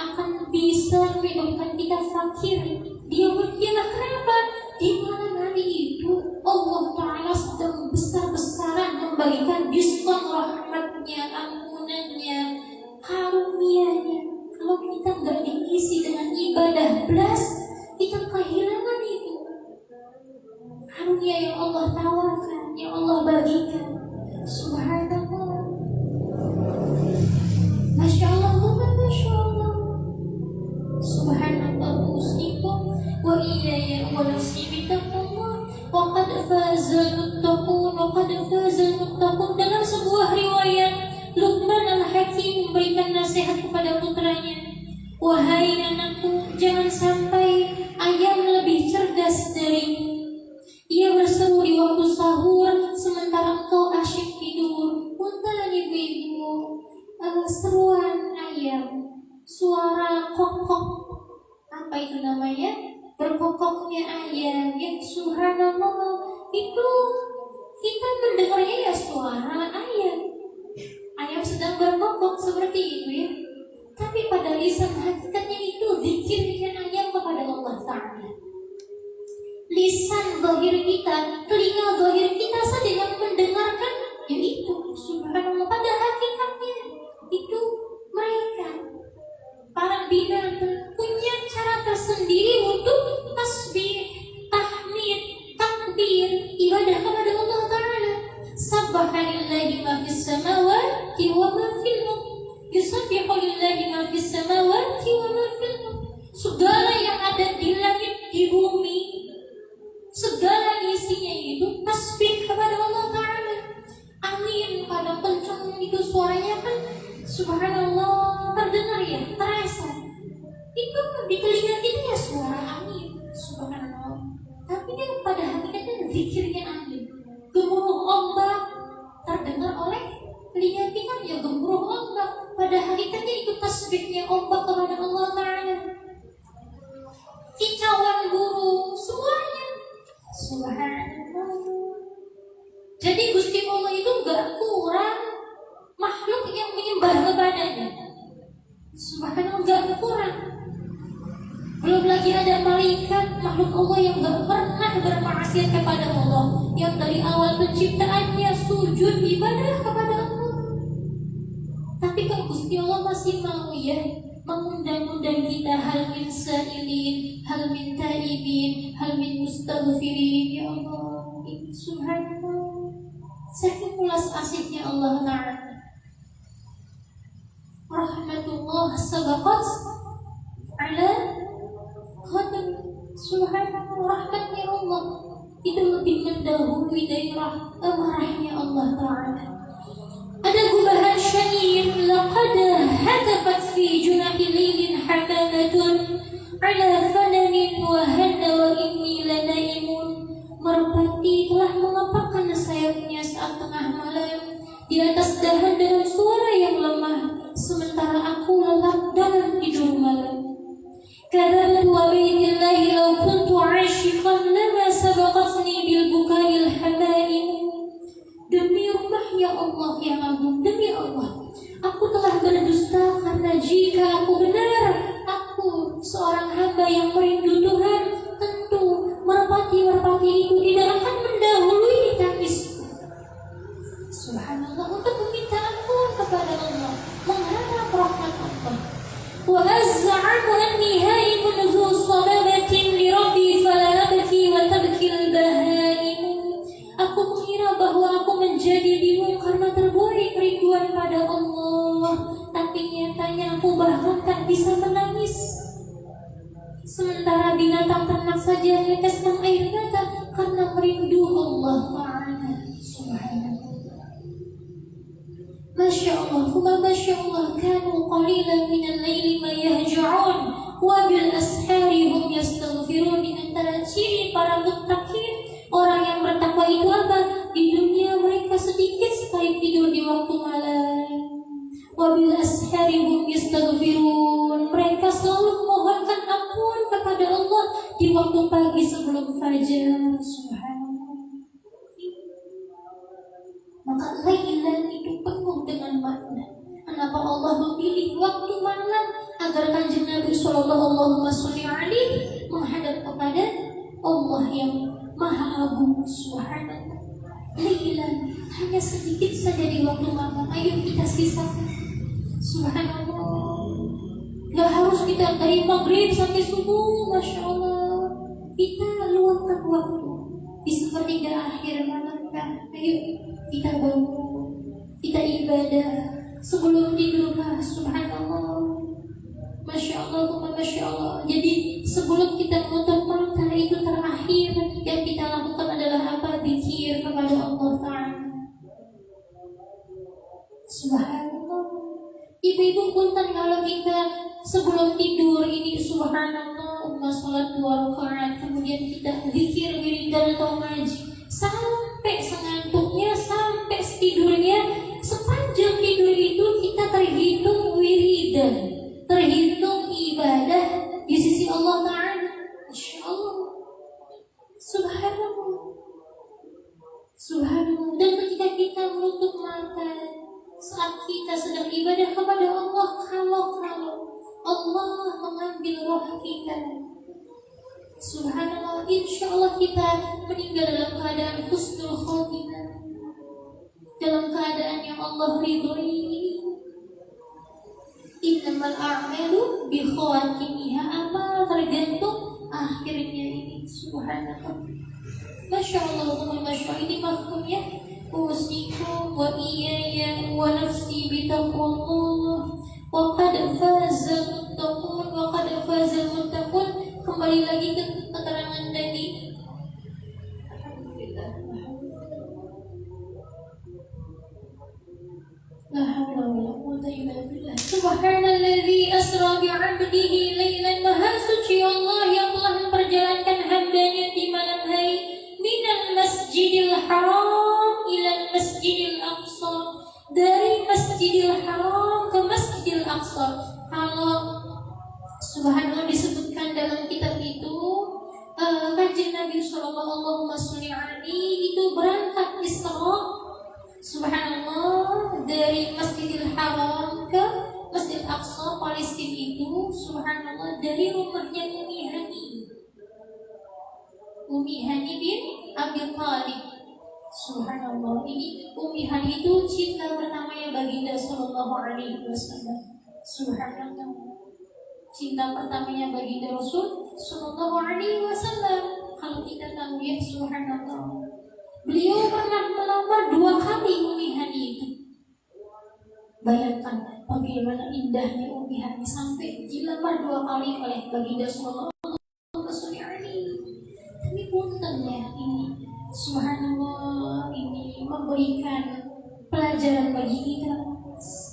akan bisa menyebabkan kita fakir di yaumul kiamat. Kenapa? Di malam hari itu Allah Ta'ala sedang besar-besaran membagikan diskon rahmatnya, ampunannya, karunia-Nya. Kalau kita nggak diisi dengan ibadah belas, kita kehilangan itu karunia yang Allah tawarkan, yang Allah bagikan. Subhanallah, Masya Allah, Masya Allah. Subhanallah, muslimun wa iyaya wa nafsi bitaqullah wa qad fazal muttaqun wa qad fazal muttaqun. Dalam sebuah riwayat, Luqman Al-Hakim memberikan nasihat kepada putranya, wahai anakku, jangan sampai ayam lebih cerdas darimu. Ia berseru di waktu sahur sementara engkau asyik tidur. Punten ibu-ibu, seruan ayam, suara kokok, apa itu namanya? Berkokoknya ayam, ya subhanallah, itu kita mendengarnya ya suara ayam. Ayam sedang berkokok seperti itu ya. Tapi pada lisan hakikatnya itu zikir dengan ayam kepada Allah Ta'ala. Lisan zahir kita, telinga zahir kita saja yang mendengarkan, yaitu subhanallah. Pada hakikatnya itu mereka, para binatang, punya cara tersendiri untuk tasbih, tahmid, takbir, ibadah kepada Allah Ta'ala. Subhanallahi ma fis samawati wa ma fil ardh, yusabbihu lillahi ma fis samawati wa ma fil ardh. Segala yang ada di langit, di bumi, segala isinya itu tasbih kepada Allah Ta'ala. Angin kadang kencang itu suaranya kan subhanallah, terdengar ya, terasa. Itu di telinga kita ya suara angin, subhanallah. Tapi kan pada hakikatnya zikirnya angin. Gemuruh ombak terdengar oleh telinga kita ya, gemuruh ombak. Pada hakikatnya itu tasbihnya ombak kepada Allah Ta'ala. Kicauan burung, semuanya subhanallah. Jadi Gusti Allah itu gak kurang makhluk yang menyembah kepadanya. Subhanallah, gak kurang. Belum lagi ada malaikat, makhluk Allah yang gak pernah bermaksiat kepada Allah, yang dari awal penciptaannya sujud ibadah kepada Allah. Tapi kalau Gusti Allah masih mau ya mengundang-undang kita, hal min sa'ilin, hal min taibin, hal min mustaghfirin. Ya Allah, subhanallah, saking pulas asiknya Allah Ta'ala. Rahmatullah sabaqat ala qadam. Subhanallah, rahmatnya Allah itu mendahului marahnya Allah Ta'ala. Ada gubahan syair, laqad hatafat fi junahi laylin hamamatun ala fananin wa hanna wa inni lanaimun. Merpati telah mengepakkan sayapnya saat tengah malam di atas dahan dengan suara yang lemah, sementara aku lelap dalam tidur malam. Kadzabtu wa baitillahi law kuntu 'ashiqan lama sabaqatni bil bukail hamaim. Demi rumahnya Allah yang agung, demi Allah, aku telah berdusta karena jika aku benar, aku seorang hamba yang merindu Tuhan, tentu merpati-merpati itu tidak akan mendahului tangisku. Subhanallah, untuk meminta ampun kepada Allah, mengharap rahmat Allah. Wa azza'amu anni haimun dhu salabatin li rabbi fala abki wa tabki al-bahaim. Aku mengira bahwa aku menjadi bingung karena terbuai kerinduan pada Allah, tapi nyatanya aku bahkan tak bisa menangis. Sementara binatang ternak saja meneteskan air mata karena merindu Allah Ta'ala. Subhanallah. Masya Allah, Masya Allah, kanu qalilan minal layli ma yahja'un wa bil ashari hum yastaghfirun. Di antara ciri para muttaqin, orang yang bertakwa itu apa? Di dunia mereka sedikit sekali tidur di waktu malam. Wa bil ashari hum yastaghfirun. Mereka selalu memohonkan ampun kepada Allah di waktu pagi sebelum fajar. Subhanallah. Maka laylan itu penuh dengan makna. Kenapa Allah memilih waktu malam agar Kanjeng Nabi sallallahu alaihi wasallam menghadap kepada Allah yang Maha Agung. Subhanallah. Laylan, hanya sedikit saja di waktu malam. Ayo kita sisakan. Subhanallah. Gak harus kita dari maghrib sampai subuh. Masya Allah. Kita luangkan waktu di sepertiga akhir malam kan. Ayo kita bangun, kita ibadah sebelum tidur kan. Subhanallah. Masya Allah, Masya Allah. Jadi sebelum kita menutup mata itu terakhir yang kita lakukan adalah apa? Zikir kepada Allah Ta'ala. Subhanallah. Ibu-ibu punten kalau kita sebelum tidur ini subhanallah, sholat 2 rakaat, kemudian kita zikir, wiridan atau ngaji sampai sengantuknya, sampai tidurnya, sepanjang tidur itu kita terhitung wiridan, terhitung ibadah di sisi Allah Ta'ala. Masya Allah. Subhanallah. Subhanallah. Dan ketika kita menutup mata saat kita sedang ibadah kepada Allah, kalau Allah mengambil roh kita, subhanallah, insya Allah kita meninggal dalam keadaan husnul khotimah, dalam keadaan yang Allah ridhoi. Innamal a'malu bi khawatimiha, amal tergantung akhirnya ini. Subhanallah. Masya Allah, Masya Allah. Ini mafhumnya. Usikum wa iyaya wa nafsi bitaqwallah wa qad fazal muttaqun wa qad fazal muttaqun. Kembali lagi ke keterangan tadi. Alhamdulillah. La haula wala quwwata illa billah. Subhanalladzi asra bi 'abdihi lailan. Maha suci Allah yang telah memperjalankan hamba-Nya di malam hari minal masjidil haram ilal masjidil aqsa, dari masjidil haram ke masjidil aqsa. Kalau subhanallah disebutkan dalam kitab itu, Kanjeng Nabi sallallahu alaihi wasallam itu berangkat Isra, subhanallah, dari masjidil haram ke masjidil aqsa Palestina itu, subhanallah, dari rumahnya Ummi Hani bin Abi Thalib. Subhanallah, ini Ummi Hani itu cinta pertamanya baginda sallallahu alaihi wasallam. Subhanallah, cinta pertamanya baginda Rasul sallallahu alaihi wasallam. Kalau kita tahu ya, subhanallah, beliau pernah melamar 2 kali Ummi Hani itu. Bayangkan bagaimana indahnya Ummi Hani sampai dilamar 2 kali oleh baginda sallallahu alaihi wasallam. Tapi puntennya ini, subhanallah, memberikan pelajaran bagi kita.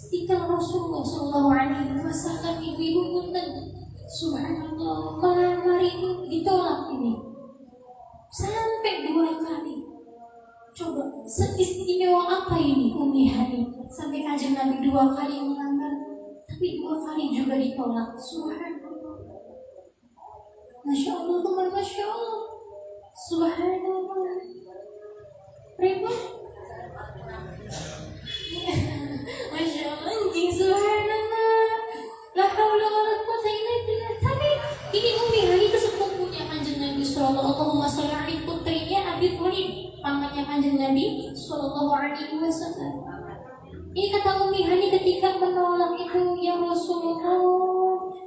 Ketika Rasulullah SAW, ibu-ibu punten, subhanallah, melamar itu ditolak ini sampai 2 kali. Coba seistimewa apa ini Umi Hani sampai Kanjeng Nabi 2 kali melamar, tapi 2 kali juga ditolak. Subhanallah, Masya Allah, Masya Allah, subhanallah. Repot. Masya Allah, anjing, subhanallah. La haula wala quwwata illa billah. Tapi ini Umi Hani itu sepupunya Kanjeng Nabi sallallahu alaihi wasallam, putrinya Abi Thalib, pamannya Kanjeng Nabi sallallahu alaihi wasallam. Ini kata Umi Hani ketika menolak itu, ya Rasulullah,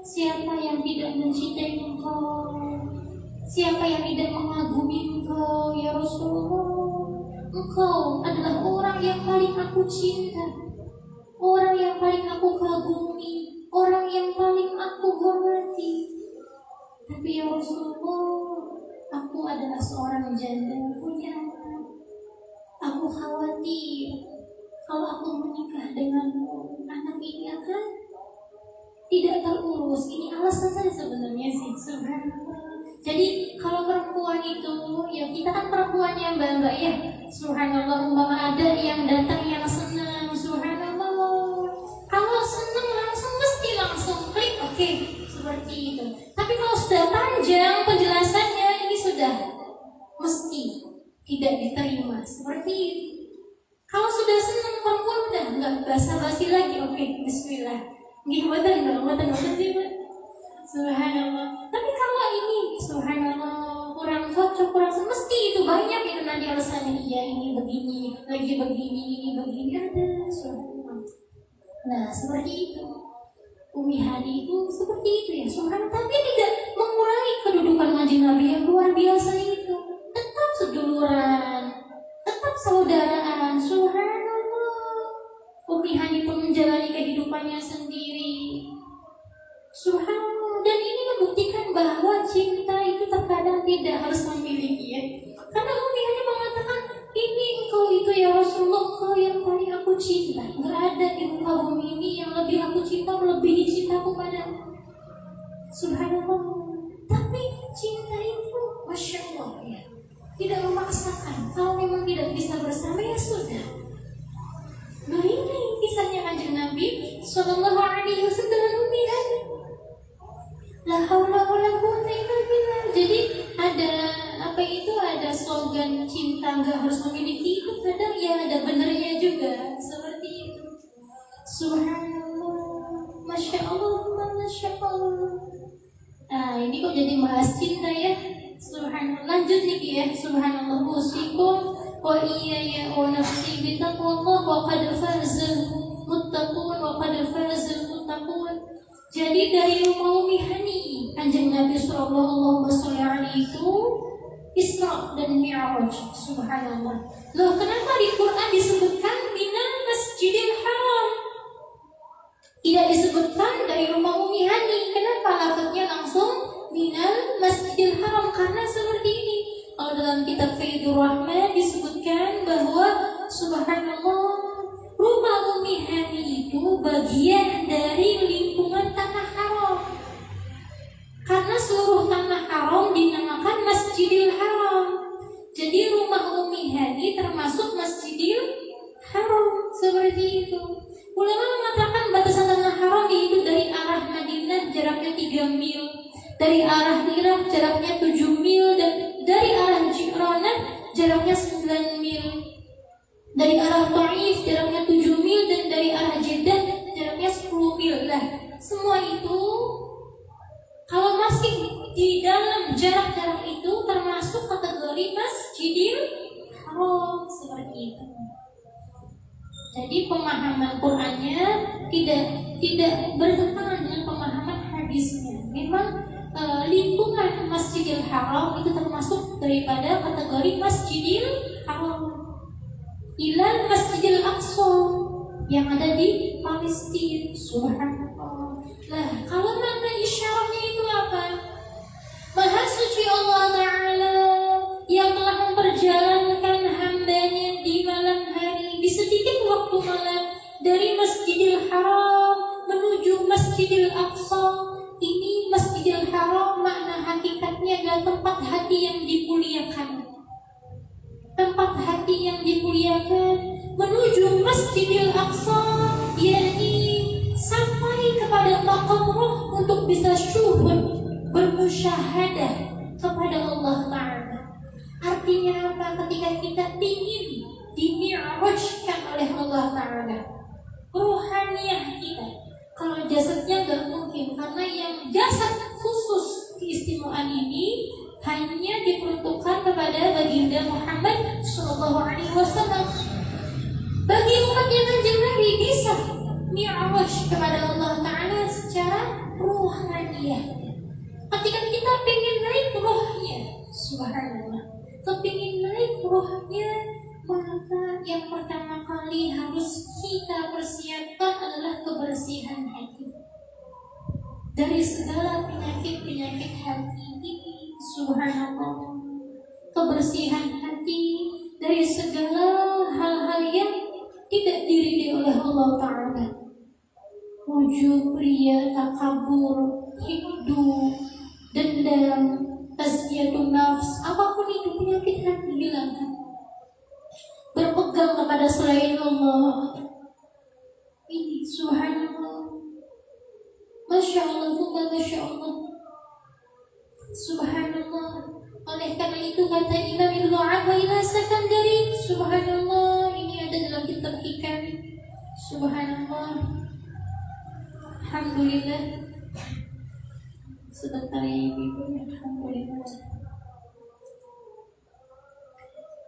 siapa yang tidak mencintai engkau? Siapa yang tidak mengagumi engkau, ya Rasulullah? Engkau adalah orang yang paling aku cinta, orang yang paling aku kagumi, orang yang paling aku hormati. Tapi ya Rasulullah, aku adalah seorang janda punya anak. Aku khawatir kalau aku menikah denganmu, anak ini akan tidak terurus. Ini alasan saya sebenarnya sih, subhanallah. Jadi kalau perempuan itu, ya kita kan perempuannya mbak-mbak ya, subhanallah, umpama ada yang datang yang senang, subhanallah. Kalau senang langsung klik, oke, seperti itu. Tapi kalau sudah panjang penjelasannya, ini sudah mesti tidak diterima, seperti itu. Kalau sudah senang perempuan udah nggak basa-basi lagi, oke, bismillah. Gimana sih, Mbak? Subhanallah. Tapi kalau ini, subhanallah, kurang cocok, mesti itu banyak itu nanti alasannya. Iya, ini begini, lagi begini, ini begini, ada, subhanallah. Nah, seperti itu. Umi Hani itu seperti itu ya, subhanallah. Tapi tidak mengurangi kedudukan Kanjeng Nabi yang luar biasa itu. Tetap seduluran, tetap saudaraan, subhanallah. Umi Hani pun menjalani kehidupannya sendiri, subhanallah. Dan ini membuktikan bahwa cinta itu terkadang tidak harus memiliki ya. Karena Umi Hani mengatakan, ini engkau itu ya Rasulullah, engkau yang paling aku cinta. Gak ada di muka bumi ini yang lebih aku cinta, melebihi cintaku padamu, subhanallah. Tapi cinta itu Masya Allah ya, tidak memaksakan. Kalau memang tidak bisa bersama, ya sudah. Nah ini kisahnya Kanjeng Nabi sallallahu alaihi wasallam dengan Umi Hani. La haula wala quwwata illa billah. Jadi ada slogan cinta nggak harus memiliki, itu kadang ya ada benernya juga, seperti itu. Subhanallah, Masya Allah, Masya Allah. Nah ini kok jadi bahas cinta ya, subhanallah. Lanjut nih ya, subhanallah. Usikum wa iyaya wa nafsi bitaqwallah wa qad fazal muttaqun wa qad fazal muttaqun. Jadi dari rumah Umi Hani, Kanjeng Nabi sallallahu alaihi wasallam itu Isra dan Mi'raj, subhanallah. Loh, kenapa di Quran disebutkan minal Masjidil Haram? Tidak disebutkan dari rumah Umi Hani. Kenapa lafadznya langsung minal Masjidil Haram? Karena seperti ini. Kalau dalam kitab Faidur Rahman disebutkan bahwa subhanallah, rumah Umi Hani itu bagian dari lingkungan tanah haram. Karena seluruh tanah haram dinamakan Masjidil Haram. Jadi rumah Umi Hani termasuk Masjidil Haram, seperti itu. Ulama mengatakan batasan tanah haram itu dari arah Madinah jaraknya 3 mil, dari arah Irak jaraknya 7 mil, dan dari arah Ji'ranah jaraknya 9 mil. Dari arah Taif jaraknya 7 mil, dan dari arah Jeddah jaraknya 10 mil. Nah, semua itu kalau masih di dalam jarak-jarak itu termasuk kategori Masjidil Haram, seperti itu. Jadi pemahaman Qur'annya tidak bertentangan dengan pemahaman hadisnya. Memang lingkungan Masjidil Haram itu termasuk daripada kategori Masjidil Haram. Ilal Masjidil Aqsa yang ada di Palestina, subhanallah. Nah, kalau makna isyarahnya itu apa? Maha suci Allah Ta'ala yang telah memperjalankan hambanya di malam hari dari Masjidil Haram menuju Masjidil Aqsa. Ini Masjidil Haram makna hakikatnya adalah tempat hati yang dimuliakan. Tempat hati yang dimuliakan menuju Masjidil Aqsa, yakni sampai kepada maqam roh untuk bisa syuhud, bermusyahadah kepada Allah Ta'ala. Artinya apa? Ketika kita ingin dimi'rajkan oleh Allah Ta'ala, ruhaniyah kita, kalau jasadnya gak mungkin, karena yang jasad khusus keistimewaan ini hanya diperuntukkan kepada baginda Muhammad SAW. Bagi umatnya Kanjeng Nabi bisa mi'raj kepada Allah Ta'ala secara ruhaniyah. Ketika kita pengen naik rohnya, subhanallah, kepingin naik rohnya, maka yang pertama kali harus kita persiapkan adalah kebersihan hati dari segala penyakit-penyakit hati ini. Subhanallah, kebersihan hati dari segala hal-hal yang tidak diridhai oleh Allah Ta'ala. Ujub, riya, takabur, hikdu, dendam, tazkiyatun nafs, apapun itu penyakit hati hilangkan. Berpegang kepada selain Allah, ini subhanallah, masya Allah, masya Allah, subhanallah. Oleh karena itu kata Imam Ibnu Athaillah Sakandari, subhanallah, ini ada dalam kitab Hikam. Subhanallah, alhamdulillah. Sebentar ya ibu, alhamdulillah.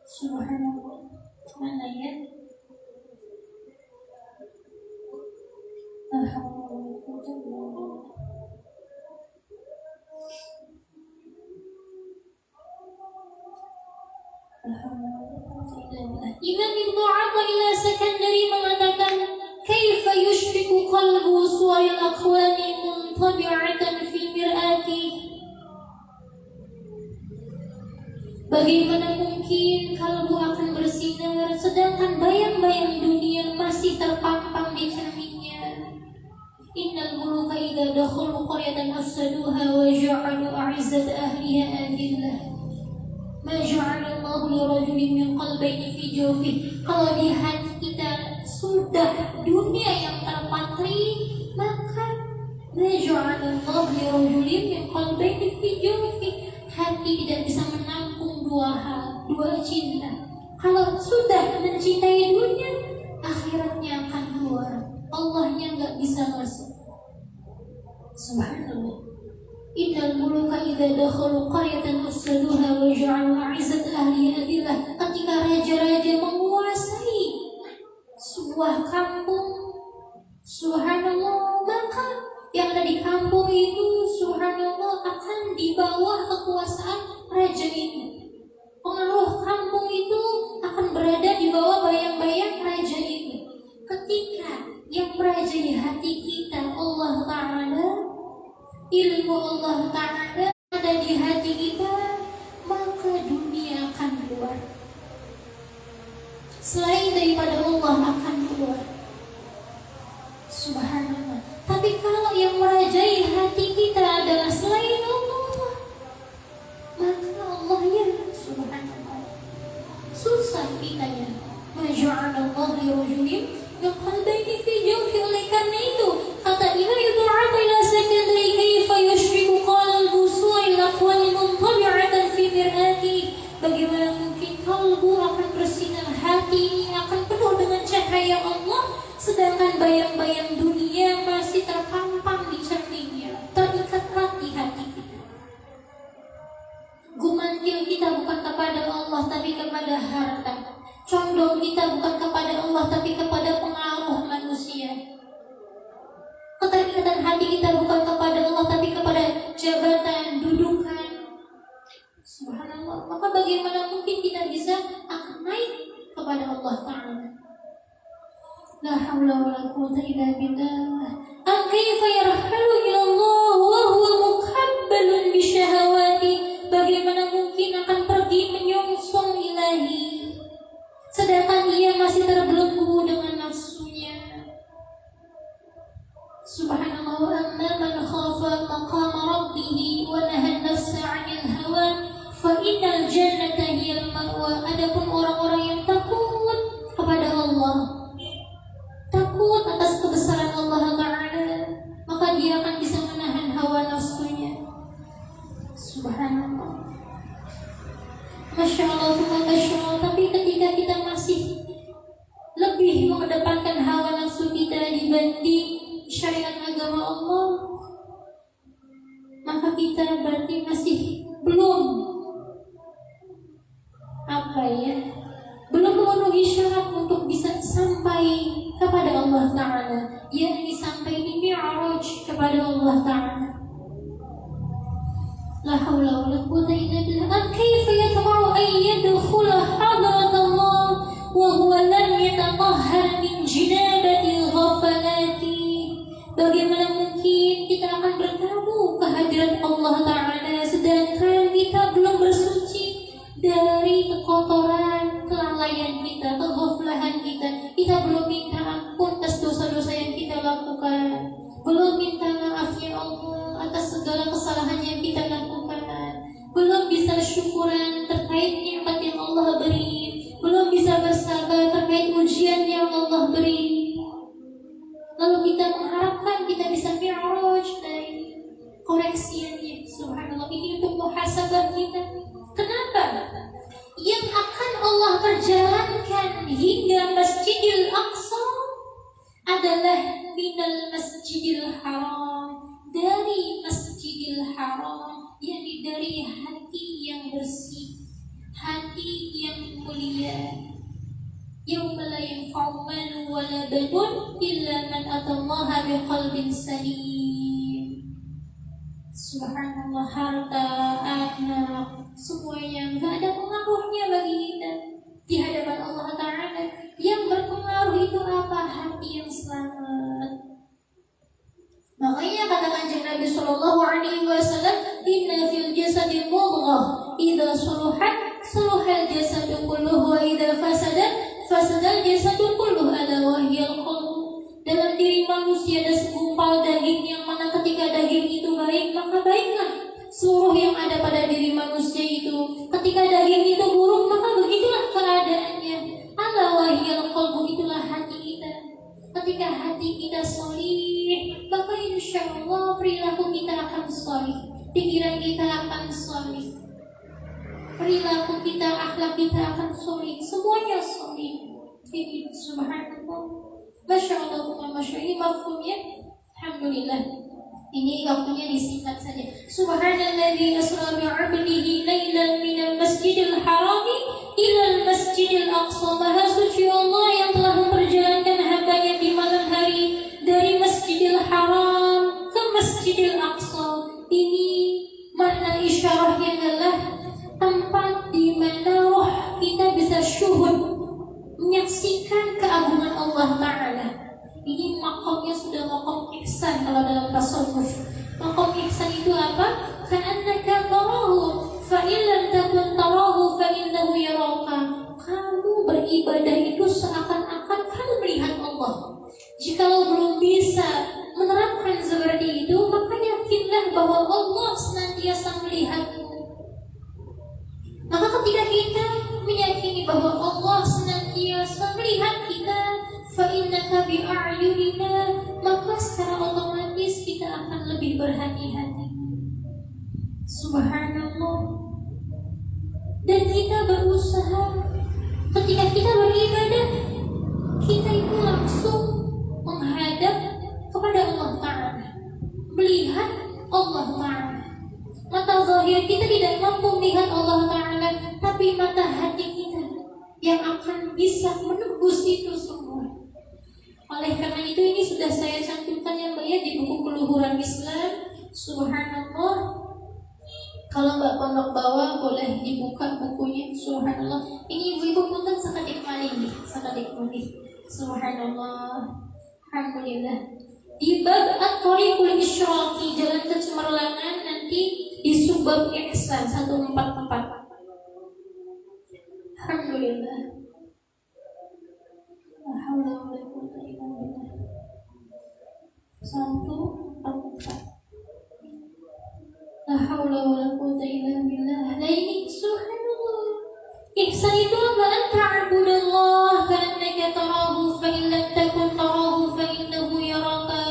Subhanallah, mana ya? Alhamdulillah. Imam Ibnu Athaillah Sakandari mengatakan, "Kaifa yushriku qalbu suwayal akhwani muntabi'atan fil mir'ati?" Bagaimana mungkin kalbu akan bersinar sedangkan bayang-bayang dunia masih terpampang di cerminnya? Innal muluka idza dakhalu qaryatan afsaduha wa ja'alu a'izzata ahliha adillah. Ma ja'ala Allahu li rajulin min qalbayni fi jawfihi. Kalau di hati kita sudah dunia yang terpatri, maka ma ja'ala Allahu li rajulin min qalbayni fi jawfihi. Hati tidak bisa menampung dua hal, dua cinta. Kalau sudah mencintai dunia, akhiratnya akan keluar, Allahnya nggak bisa masuk. Subhanallah. Innal muluka idza dakhalu qaryatan afsaduha wa ja'alu a'izzata ahliha adillah. Ketika raja-raja menguasai sebuah kampung, subhanallah, maka yang ada di kampung itu subhanallah akan di bawah kekuasaan raja itu. Pengaruh kampung itu akan berada di bawah bayang-bayang raja itu. Ketika yang merajai hati kita Allah Ta'ala, ilmu Allah Ta'ala ada di hati kita, maka dunia akan keluar. Selain daripada Allah akan keluar. Subhanallah. Tapi kalau yang merajai hati kita adalah selain Allah, maka Allahnya subhanallah susah kitanya. Ma ja'ala Allahu li rajulin min qalbayni fi jawfi. Oleh karena itu kata Imam Ibnu Athaillah Sakandari, kaifa yushriku qalbu su'il aqwali muntabi'atan fi mir'ati. Bagaimana mungkin kalbu akan bersinar, hati ini akan penuh dengan cahaya Allah, sedangkan bayang-bayang dunia masih terpampang di cerminnya, terikat erat di hati kita. Gumantil kita bukan kepada Allah tapi kepada harta. Condong kita bukan kepada Allah tapi kepada pengaruh manusia. Keterikatan hati kita bukan kepada Allah tapi kepada jabatan, dudukan. Subhanallah. Maka bagaimana mungkin kita bisa akan naik kepada Allah Ta'ala? La haula wa la quwwata illa billah. Kaifa yarhalu ila Allah wa huwa mukabbalun bi syahawati. Bagaimana mungkin akan pergi menyongsong ilahi sedangkan ia masih terbelenggu dengan nafsunya? Subhanallah, wa amma man khafa maqama rabbih wa nahan nafsa 'anil hawa fa innal jannata hiyal ma'wa. Adapun orang-orang yang takut kepada Allah, takut atas kebesaran Allah Ta'ala, maka dia akan bisa menahan hawa nafsunya. Subhanallah, Masya Allah, Masya Allah. Tapi ketika kita masih lebih mengedepankan hawa nafsu kita dibanding syariat agama Allah, maka kita berarti masih belum belum memenuhi syarat untuk bisa sampai kepada Allah Ta'ala, yakni sampai di mi'raj kepada Allah Ta'ala. La haula wala quwwata illa billah. Kaifa yatma'u an yadkhula hadrat Allah wa huwa lam yatatahhar min jinabati ghafalati. Bagaimana mungkin kita akan bertamu ke hadirat Allah Ta'ala sedangkan kita belum bersuci dari kekotoran, kelalaian kita, keghaflahan kita. Kita belum minta ampun atas dosa-dosa yang kita lakukan, belum minta maaf ya Allah atas segala kesalahan yang kita lakukan, belum bisa syukuran terkait nikmat yang Allah beri, belum bisa bersabar terkait ujian yang Allah beri. Lalu kita mengharapkan kita bisa mi'raj dari koreksiannya. Subhanallah, ini untuk muhasabah kita. Kenapa? Yang akan Allah perjalankan hingga Masjidil Aqsa adalah minal Masjidil Haram, dari Masjidil Haram, yakni dari hati yang bersih, hati yang mulia. Yauma la yanfa'u malun wala banun illa man atallaha biqalbin salim. Subhanallah, harta, anak, semuanya enggak ada pengaruhnya bagi kita di hadapan Allah Ta'ala. Yang berpengaruh itu apa? Hati yang selamat. Makanya kata Kanjeng Nabi sallallahu alaihi wasallam, inna fil jasadi mudghah idza suluhat suluhal jasadu kulluhu wa idza fasadal jasadu kulluhu ala wahyal qalb. Dalam diri manusia ada segumpal daging yang mana ketika daging itu baik maka baiklah seluruh yang ada pada diri manusia itu. Ketika daging itu buruk maka begitulah keadaannya. Ala wahyal qalb, itulah hati kita. Ketika hati kita sholih, maka insya Allah perilaku kita akan sholih, pikiran kita akan sholih, perilaku kita, akhlak kita akan sholih, semuanya sholih. Ini subhanallah, masya Allah, masya Allah. Ini mafhumnya, alhamdulillah. Ini waktunya disingkat saja. Subhanalladzi asra bi'abdihi lailan minal masjidil harami ilal masjidil aqsa. Maha suci Allah yang telah memperjalankan hambanya di malam hari dari Masjidil Haram ke Masjidil Aqsa. Ini makna isyarahnya adalah tempat di mana roh kita bisa syuhud, menyaksikan keagungan Allah Ta'ala. Ini makamnya sudah makam ihsan kalau dalam tasawuf. Makam ihsan itu apa? Ka'annaka tarahu fa illam takun tarahu fa innahu yaraka. Kamu beribadah itu seakan-akan kamu melihat Allah. Jikalau belum bisa menerapkan seperti itu, maka yakinlah bahwa Allah senantiasa melihatmu. Maka ketika kita meyakini bahwa Allah senantiasa melihat kita, fa innaka bi a'yunina, maka secara otomatis kita akan lebih berhati-hati. Subhanallah. Dan kita berusaha ketika kita beribadah, kita itu langsung menghadap kepada Allah Ta'ala, melihat Allah Ta'ala. Mata zahir kita tidak mampu melihat Allah Ta'ala, tapi mata hati kita yang akan bisa menembus itu semua. Oleh karena itu ini sudah saya cantumkan ya Mbak ya di buku Keluhuran Islam. Subhanallah. Kalau Mbak pondok bawah boleh dibuka bukunya. Subhanallah. Ini ibu-ibu punten sakadik malih, sakadik malih. Subhanallah. Alhamdulillah. Di bab At-Thariqul Isyraqi, jalan kecemerlangan, nanti di subbab ihsan 144. Alhamdulillah. La haula wala quwwata illa billah. 144. La haula wala quwwata illa billah. Nah ini subhanallah. Ihsan itu apa? An ta'budallah ka'annaka tarahu fa in lam takun tarahu fa innahu yaraka.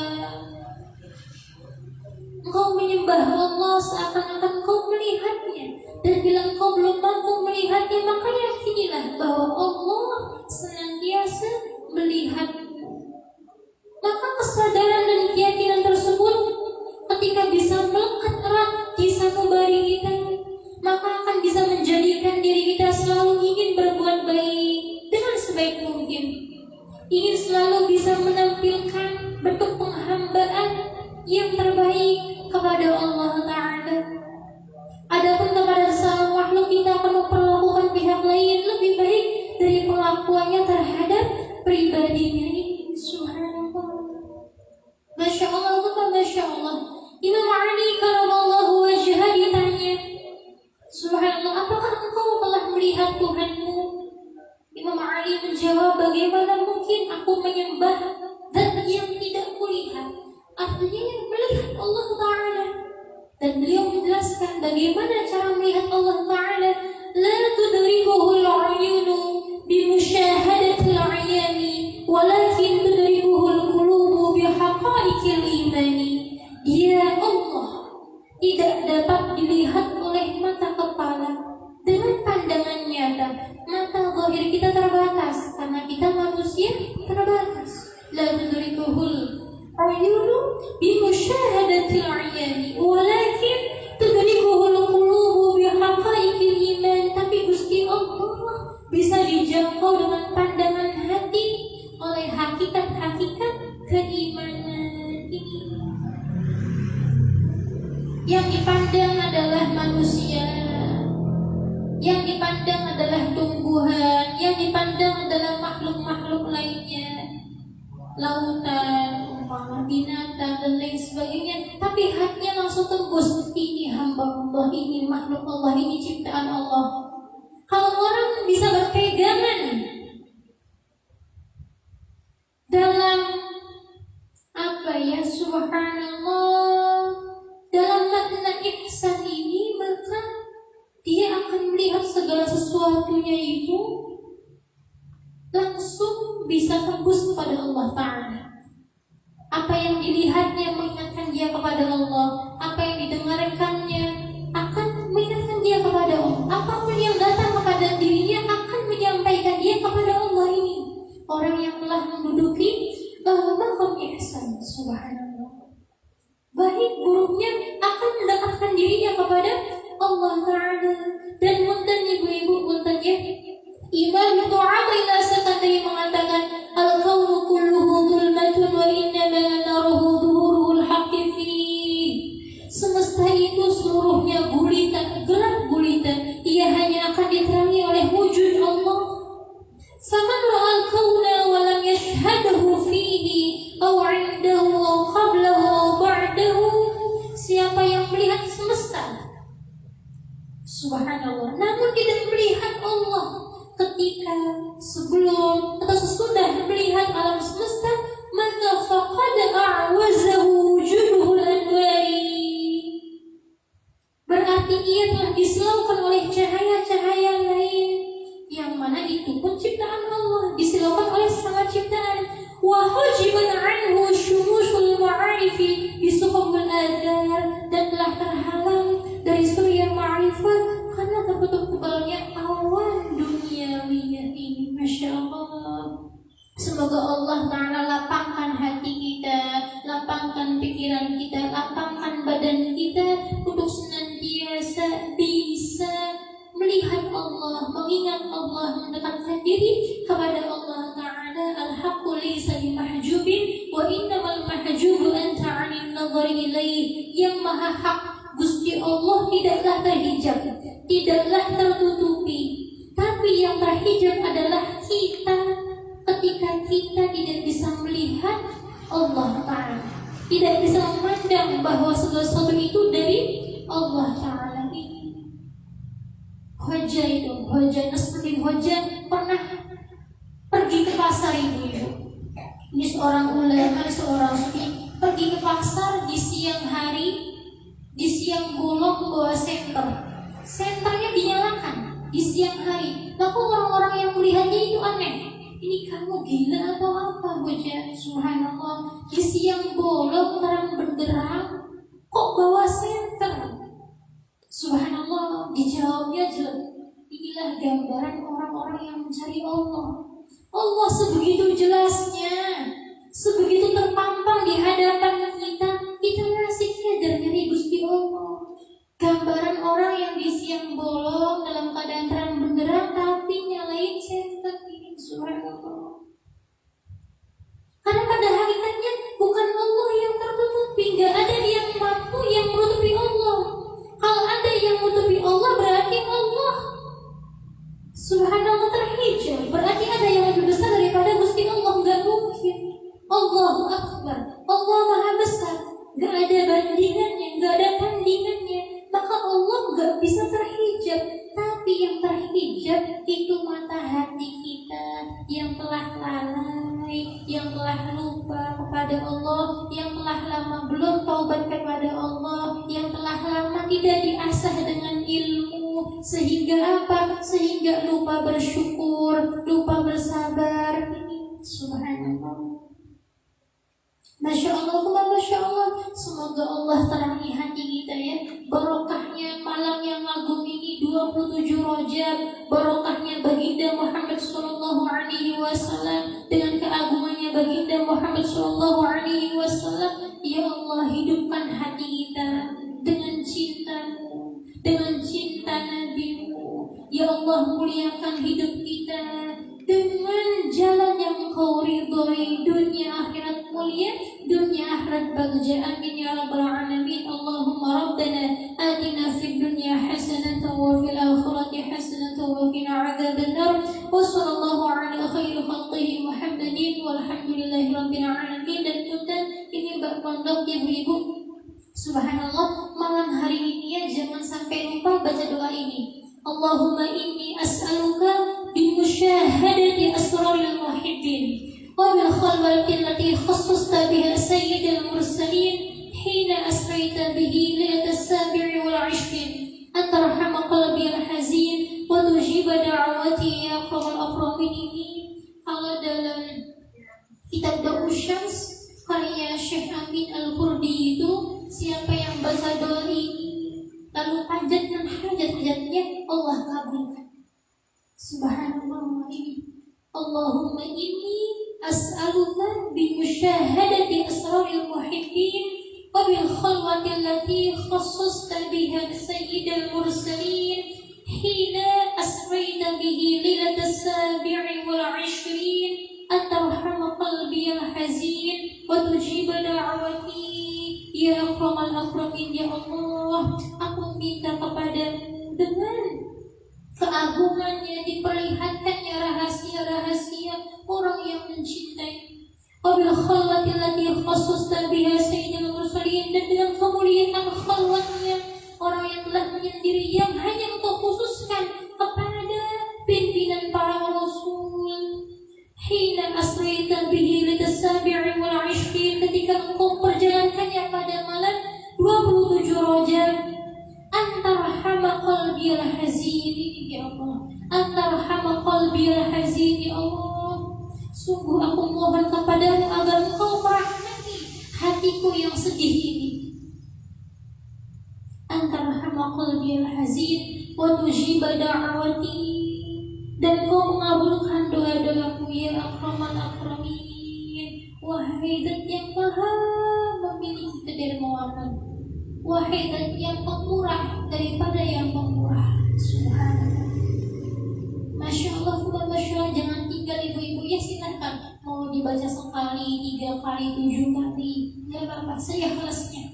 Engkau menyembah Allah seakan-akan kau melihatnya, dan bila engkau belum mampu melihatnya, maka yakinilah bahwa Allah senantiasa melihatmu. Maka kesadaran dan keyakinan tersebut ketika bisa melekat erat di sanubari kita, maka akan bisa menjadikan diri kita selalu ingin berbuat baik dengan sebaik mungkin, ingin selalu bisa menampilkan bentuk penghambaan yang terbaik kepada Allah Ta'ala. Adapun kepada sesama makhluk, kita akan memperlakukan pihak lain lebih baik dari pengakuannya terhadap pribadinya ini. Subhanallah. Masya Allah, Masya Allah. Imam Ali karamallahu wajhah ditanya, subhanallah, apakah engkau telah melihat Tuhanmu? Imam Ali menjawab, bagaimana mungkin aku menyembah zat yang tidak kulihat? Artinya melihat Allah Ta'ala. Dan beliau menjelaskan bagaimana cara melihat Allah Ta'ala. La tudrikuhul a'yunu bimusyahadatil a'yani, walakin tudrikuhul qulubu bihaqaiqil imani. Dia Allah tidak dapat dilihat oleh mata kepala dengan pandangan nyata. Mata zahir kita terbatas karena kita manusia terbatas. La tudrikuhul a'yunu bimusyahadatil a'yani, walakin tudrikuhul qulubu bihaqaiqil iman. Tapi Gusti Allah bisa dijangkau dengan pandangan hati oleh hakikat-hakikat keimanan ini. Yang dipandang adalah manusia, yang dipandang adalah tumbuhan, yang dipandang adalah makhluk-makhluk lainnya, lautan, binatang dan lain sebagainya. Tapi hatinya langsung tembus, ini hamba Allah, ini makhluk Allah, ini ciptaan Allah. Kalau orang bisa berpegangan dalam subhanallah, dalam makna ihsan ini, maka dia akan melihat segala sesuatunya itu langsung bisa tembus kepada Allah Ta'ala. Apa yang dilihatnya mengingatkan dia kepada Allah, apa yang didengarkannya akan mengingatkan dia kepada Allah, apapun yang datang kepada dirinya akan menyampaikan dia kepada Allah. Ini orang yang telah menduduki maqam ihsan. Subhanallah. Baik buruknya akan mendekatkan dirinya kepada Allah Ta'ala. Dan munten ibu-ibu, munten ya, Imam Ibnu Athaillah As-Sakandari mengatakan, al-kaunu kulluhu dhulmatun wa innama naruhu dhuhurul haqqi fih. Semesta itu seluruhnya gulita, gelap gulita, ia hanya akan diterangi oleh wujud Allah. Faman ra'al kauna wa lam yashhadahu fihi aw 'indahu aw qablahu aw ba'dahu. Siapa yang melihat semesta, subhanallah, namun tidak melihat Allah ketika, sebelum atau sesudah melihat alam semesta, maka faqad a'wazahu wujuduhul anwari. Berarti ia telah disilaukan oleh cahaya-cahaya lain, yang mana itu pun ciptaan Allah, disilaukan oleh sang ciptaan. Wa hujiban anhu syumusul ma'arifi bisuhumul adhar, dan telah terhalang dari surya ma'rifat karena tertutup tebalnya awan duniawiyah ini. Masya Allah. Semoga Allah Ta'ala lapangkan hati kita, lapangkan pikiran kita, lapangkan badan kita untuk senantiasa bisa melihat Allah, mengingat Allah, mendekatkan diri kepada Allah Ta'ala. Al-haqqu laysa bimahjubin wa innamal mahjubu anta 'anil nadhari ilaih. Yang maha hak, Gusti Allah, tidaklah terhijab, tidaklah tertutupi, tapi yang terhijab adalah kita ketika kita tidak bisa melihat Allah Ta'ala, tidak bisa memandang bahwa segala sesuatu itu dari Allah Ta'ala. Hoja itu, Hoja Nasruddin Hoja pernah pergi ke pasar ibu-ibu. Ini seorang ulama, seorang sufi, pergi ke pasar di siang hari, di siang bolong bawa senter. Senternya dinyalakan di siang hari. Lalu orang-orang yang melihatnya itu aneh. Ini kamu gila atau apa, bocah? Subhanallah. Di siang bolong terang benderang kok bawa senter? Subhanallah. Dijawabnya jelek. Inilah gambaran orang-orang yang mencari Allah. Allah sebegitu jelasnya, sebegitu terpampang di hadapan kita masih sadar dari Gusti Allah. Gambaran orang yang di siang bolong dalam keadaan terang benderang tapi nyalain senter ini. Subhanallah. Karena pada hakikatnya bukan Allah yang tertutupi, nggak ada yang mampu yang menutupi Allah. Kalau ada yang menutupi Allah berarti Allah Subhanallah terhijab, berarti ada yang lebih besar daripada Gusti Allah. Nggak mungkin. Allahu Akbar, Allah Maha Besar, nggak ada bandingannya, nggak ada tandingannya. Maka Allah nggak bisa terhijab. Tapi yang terhijab itu mata hati kita yang telah lalai, yang telah lupa kepada Allah, yang telah lama belum taubat kepada Allah, yang telah lama tidak diasah dengan ilmu, sehingga apa? Sehingga lupa bersyukur, lupa bersabar. Subhanallah. Masya Allah, Masya Allah. Semoga Allah terangi hati kita ya. Barokahnya malam yang agung ini 27 Rajab, barokahnya baginda Muhammad sallallahu alaihi wasallam, dengan keagungannya baginda Muhammad sallallahu alaihi wasallam. Ya Allah, hidupkan hati kita dengan cinta-Mu, dengan cinta Nabi-Mu. Ya Allah, muliakan hidup kita dengan jalan yang Kau ridhoi, dunia akhirat mulia, dunia akhirat bagja. Amin ya rabbal alamin. Allahumma rabbana atina fid dunya hasanatan wa fil akhirati hasanatan wa qina adzabannar. Wa sallallahu ala khairi khalqihi Muhammadin walhamdulillahi rabbil alamin. Dan punten ini Mbak Pondok, ibu-ibu, subhanallah, malam hari ini ya jangan sampai lupa baca doa ini. Allahumma inni as'aluka bimusyahadati asraril muhibbin wa bil khalwati allati khassasta biha sayyidil mursalin hina asraita bihi liyatas sabi'i wal 'ishrin an tarhama qalbi al hazin wa tujiba da'awati ya aqramal aqrabin. Ini kalau dalam kitab Daus Syams karya Syekh Amin Al-Qurdi itu, siapa yang baca doa ini lalu hajat dan hajat-hajatnya Allah kabulkan. Subhanallah. Allahumma inni as'aluka bi musyahadati asraril muhibbin wa bil khalwati allati khassasta biha sayyidal mursalin hina asraita bihi lilatas sabi'i wal 'ishrin an tarhama qalbi al hazin wa tujiba da'wati ya akramal akramin. Ya Allah, aku minta kepadamu dengan keagungannya, diperlihatkannya rahasia-rahasia orang yang mencintai. Wabil khalwati allati khassasta biha sayyidil mursalin, dan dengan kemuliaan khalwatnya, orang yang telah menyendiri, yang hanya Engkau khususkan kepada pimpinan para rasul. Hina asraita bihi litasabi'i wal 'ishrin, ketika Engkau perjalankannya pada malam 27 Rajab. Antarhama qalbi al-hazin, ya Allah. Antarhama qalbi al-hazin, ya Allah. Sungguh aku mohon kepadamu agar Engkau merahmati hatiku yang sedih ini. Antarhama qalbi al-hazin wa tujiba da'wati, dan Kau mengabulkan doa-doaku ya akramal akramin. Wahai Zat yang Maha memiliki kedermawanan, wahai Zat yang pemurah daripada yang pemurah. Subhanallah. Masya Allah, Masya Allah. Jangan tinggal ibu-ibu ya, silakan mau dibaca sekali, 3 kali, 7 kali, gak apa-apa, saya ikhlasnya.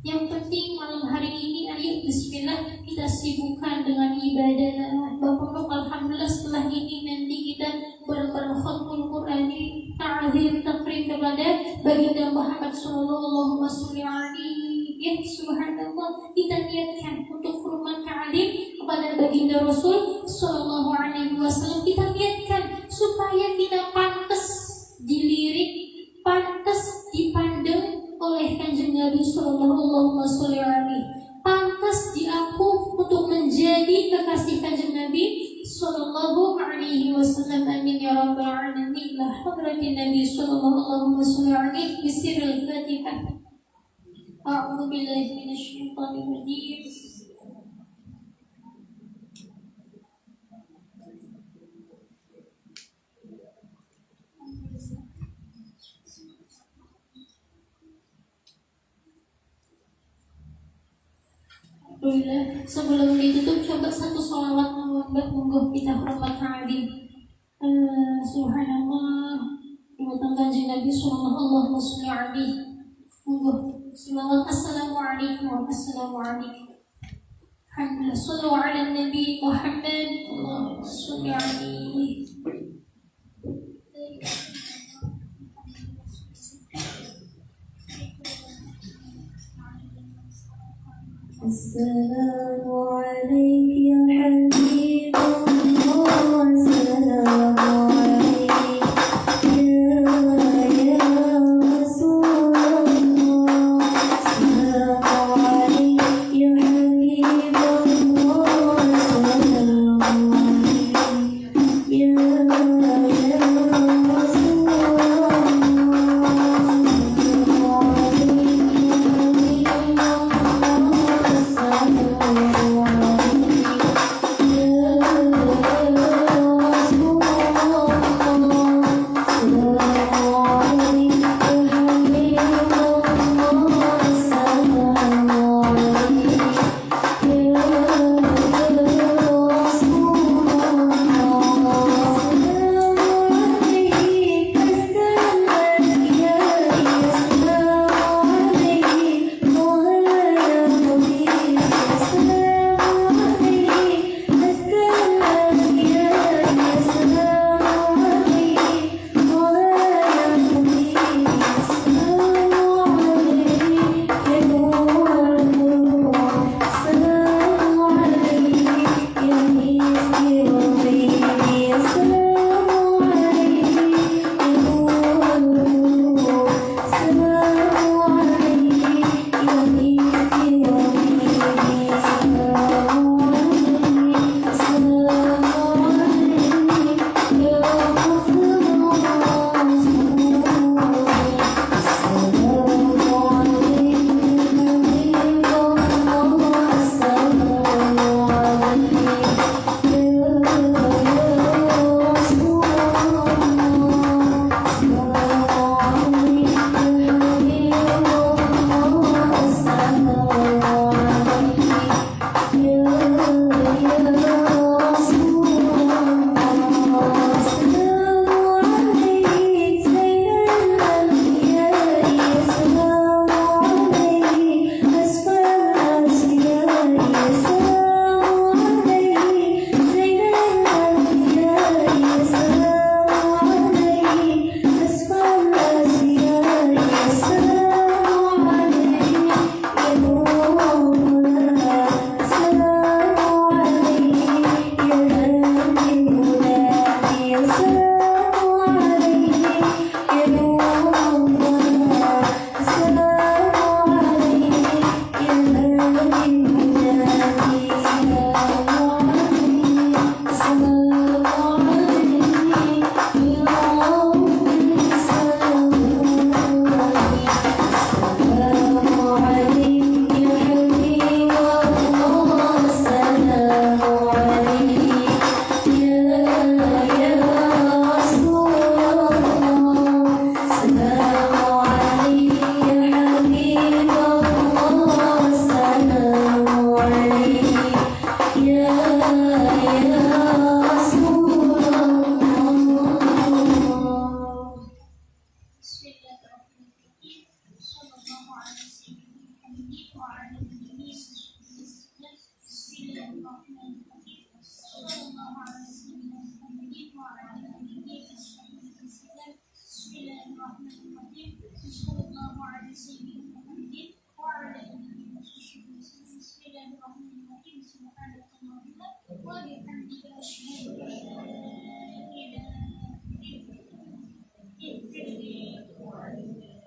Yang penting malam hari ini ayo bismillah kita sibukkan dengan ibadah. Bapak-bapak, alhamdulillah setelah ini nanti kita bareng-bareng khatmul Quran, ta'zim takrim kepada baginda Muhammad sallallahu alaihi. Ya subhanallah, kita niatkan untuk hormat ta'zim kepada baginda Rasul sallallahu alaihi wasallam. Kita niatkan supaya kita pantas dilirik, pantas dipandang, kanjeng Nabi sallallahu alaihi wasallam. Pantas di aku untuk menjadi kekasih kanjeng Nabi sallallahu alaihi wasallam. Amin ya rabbal alamin. La hadratin Nabi sallallahu alaihi wasallam bisiril Fatihah. A'udzu billahi minasy syaithanir rajim. Sebelum ditutup coba satu sholawat monggo kita hormat ta'lim. Subhanallah buatan kanjeng Nabi sallallahu alaihi wasallam. Monggo semangat. Assalamualaikum warahmatullahi wabarakatuh. Alhamdulillah. Sallu ala Nabi Muhammad. Allahumma shalli alaihi. السلام عليك يا حبيب الله السلام عليك يا رسول الله السلام عليك يا حبيب الله السلام عليك يا رسول الله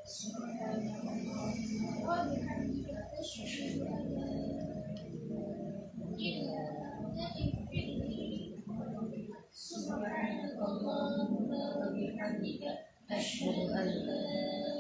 سبحانك اللهم وبحمدك أشهد أن لا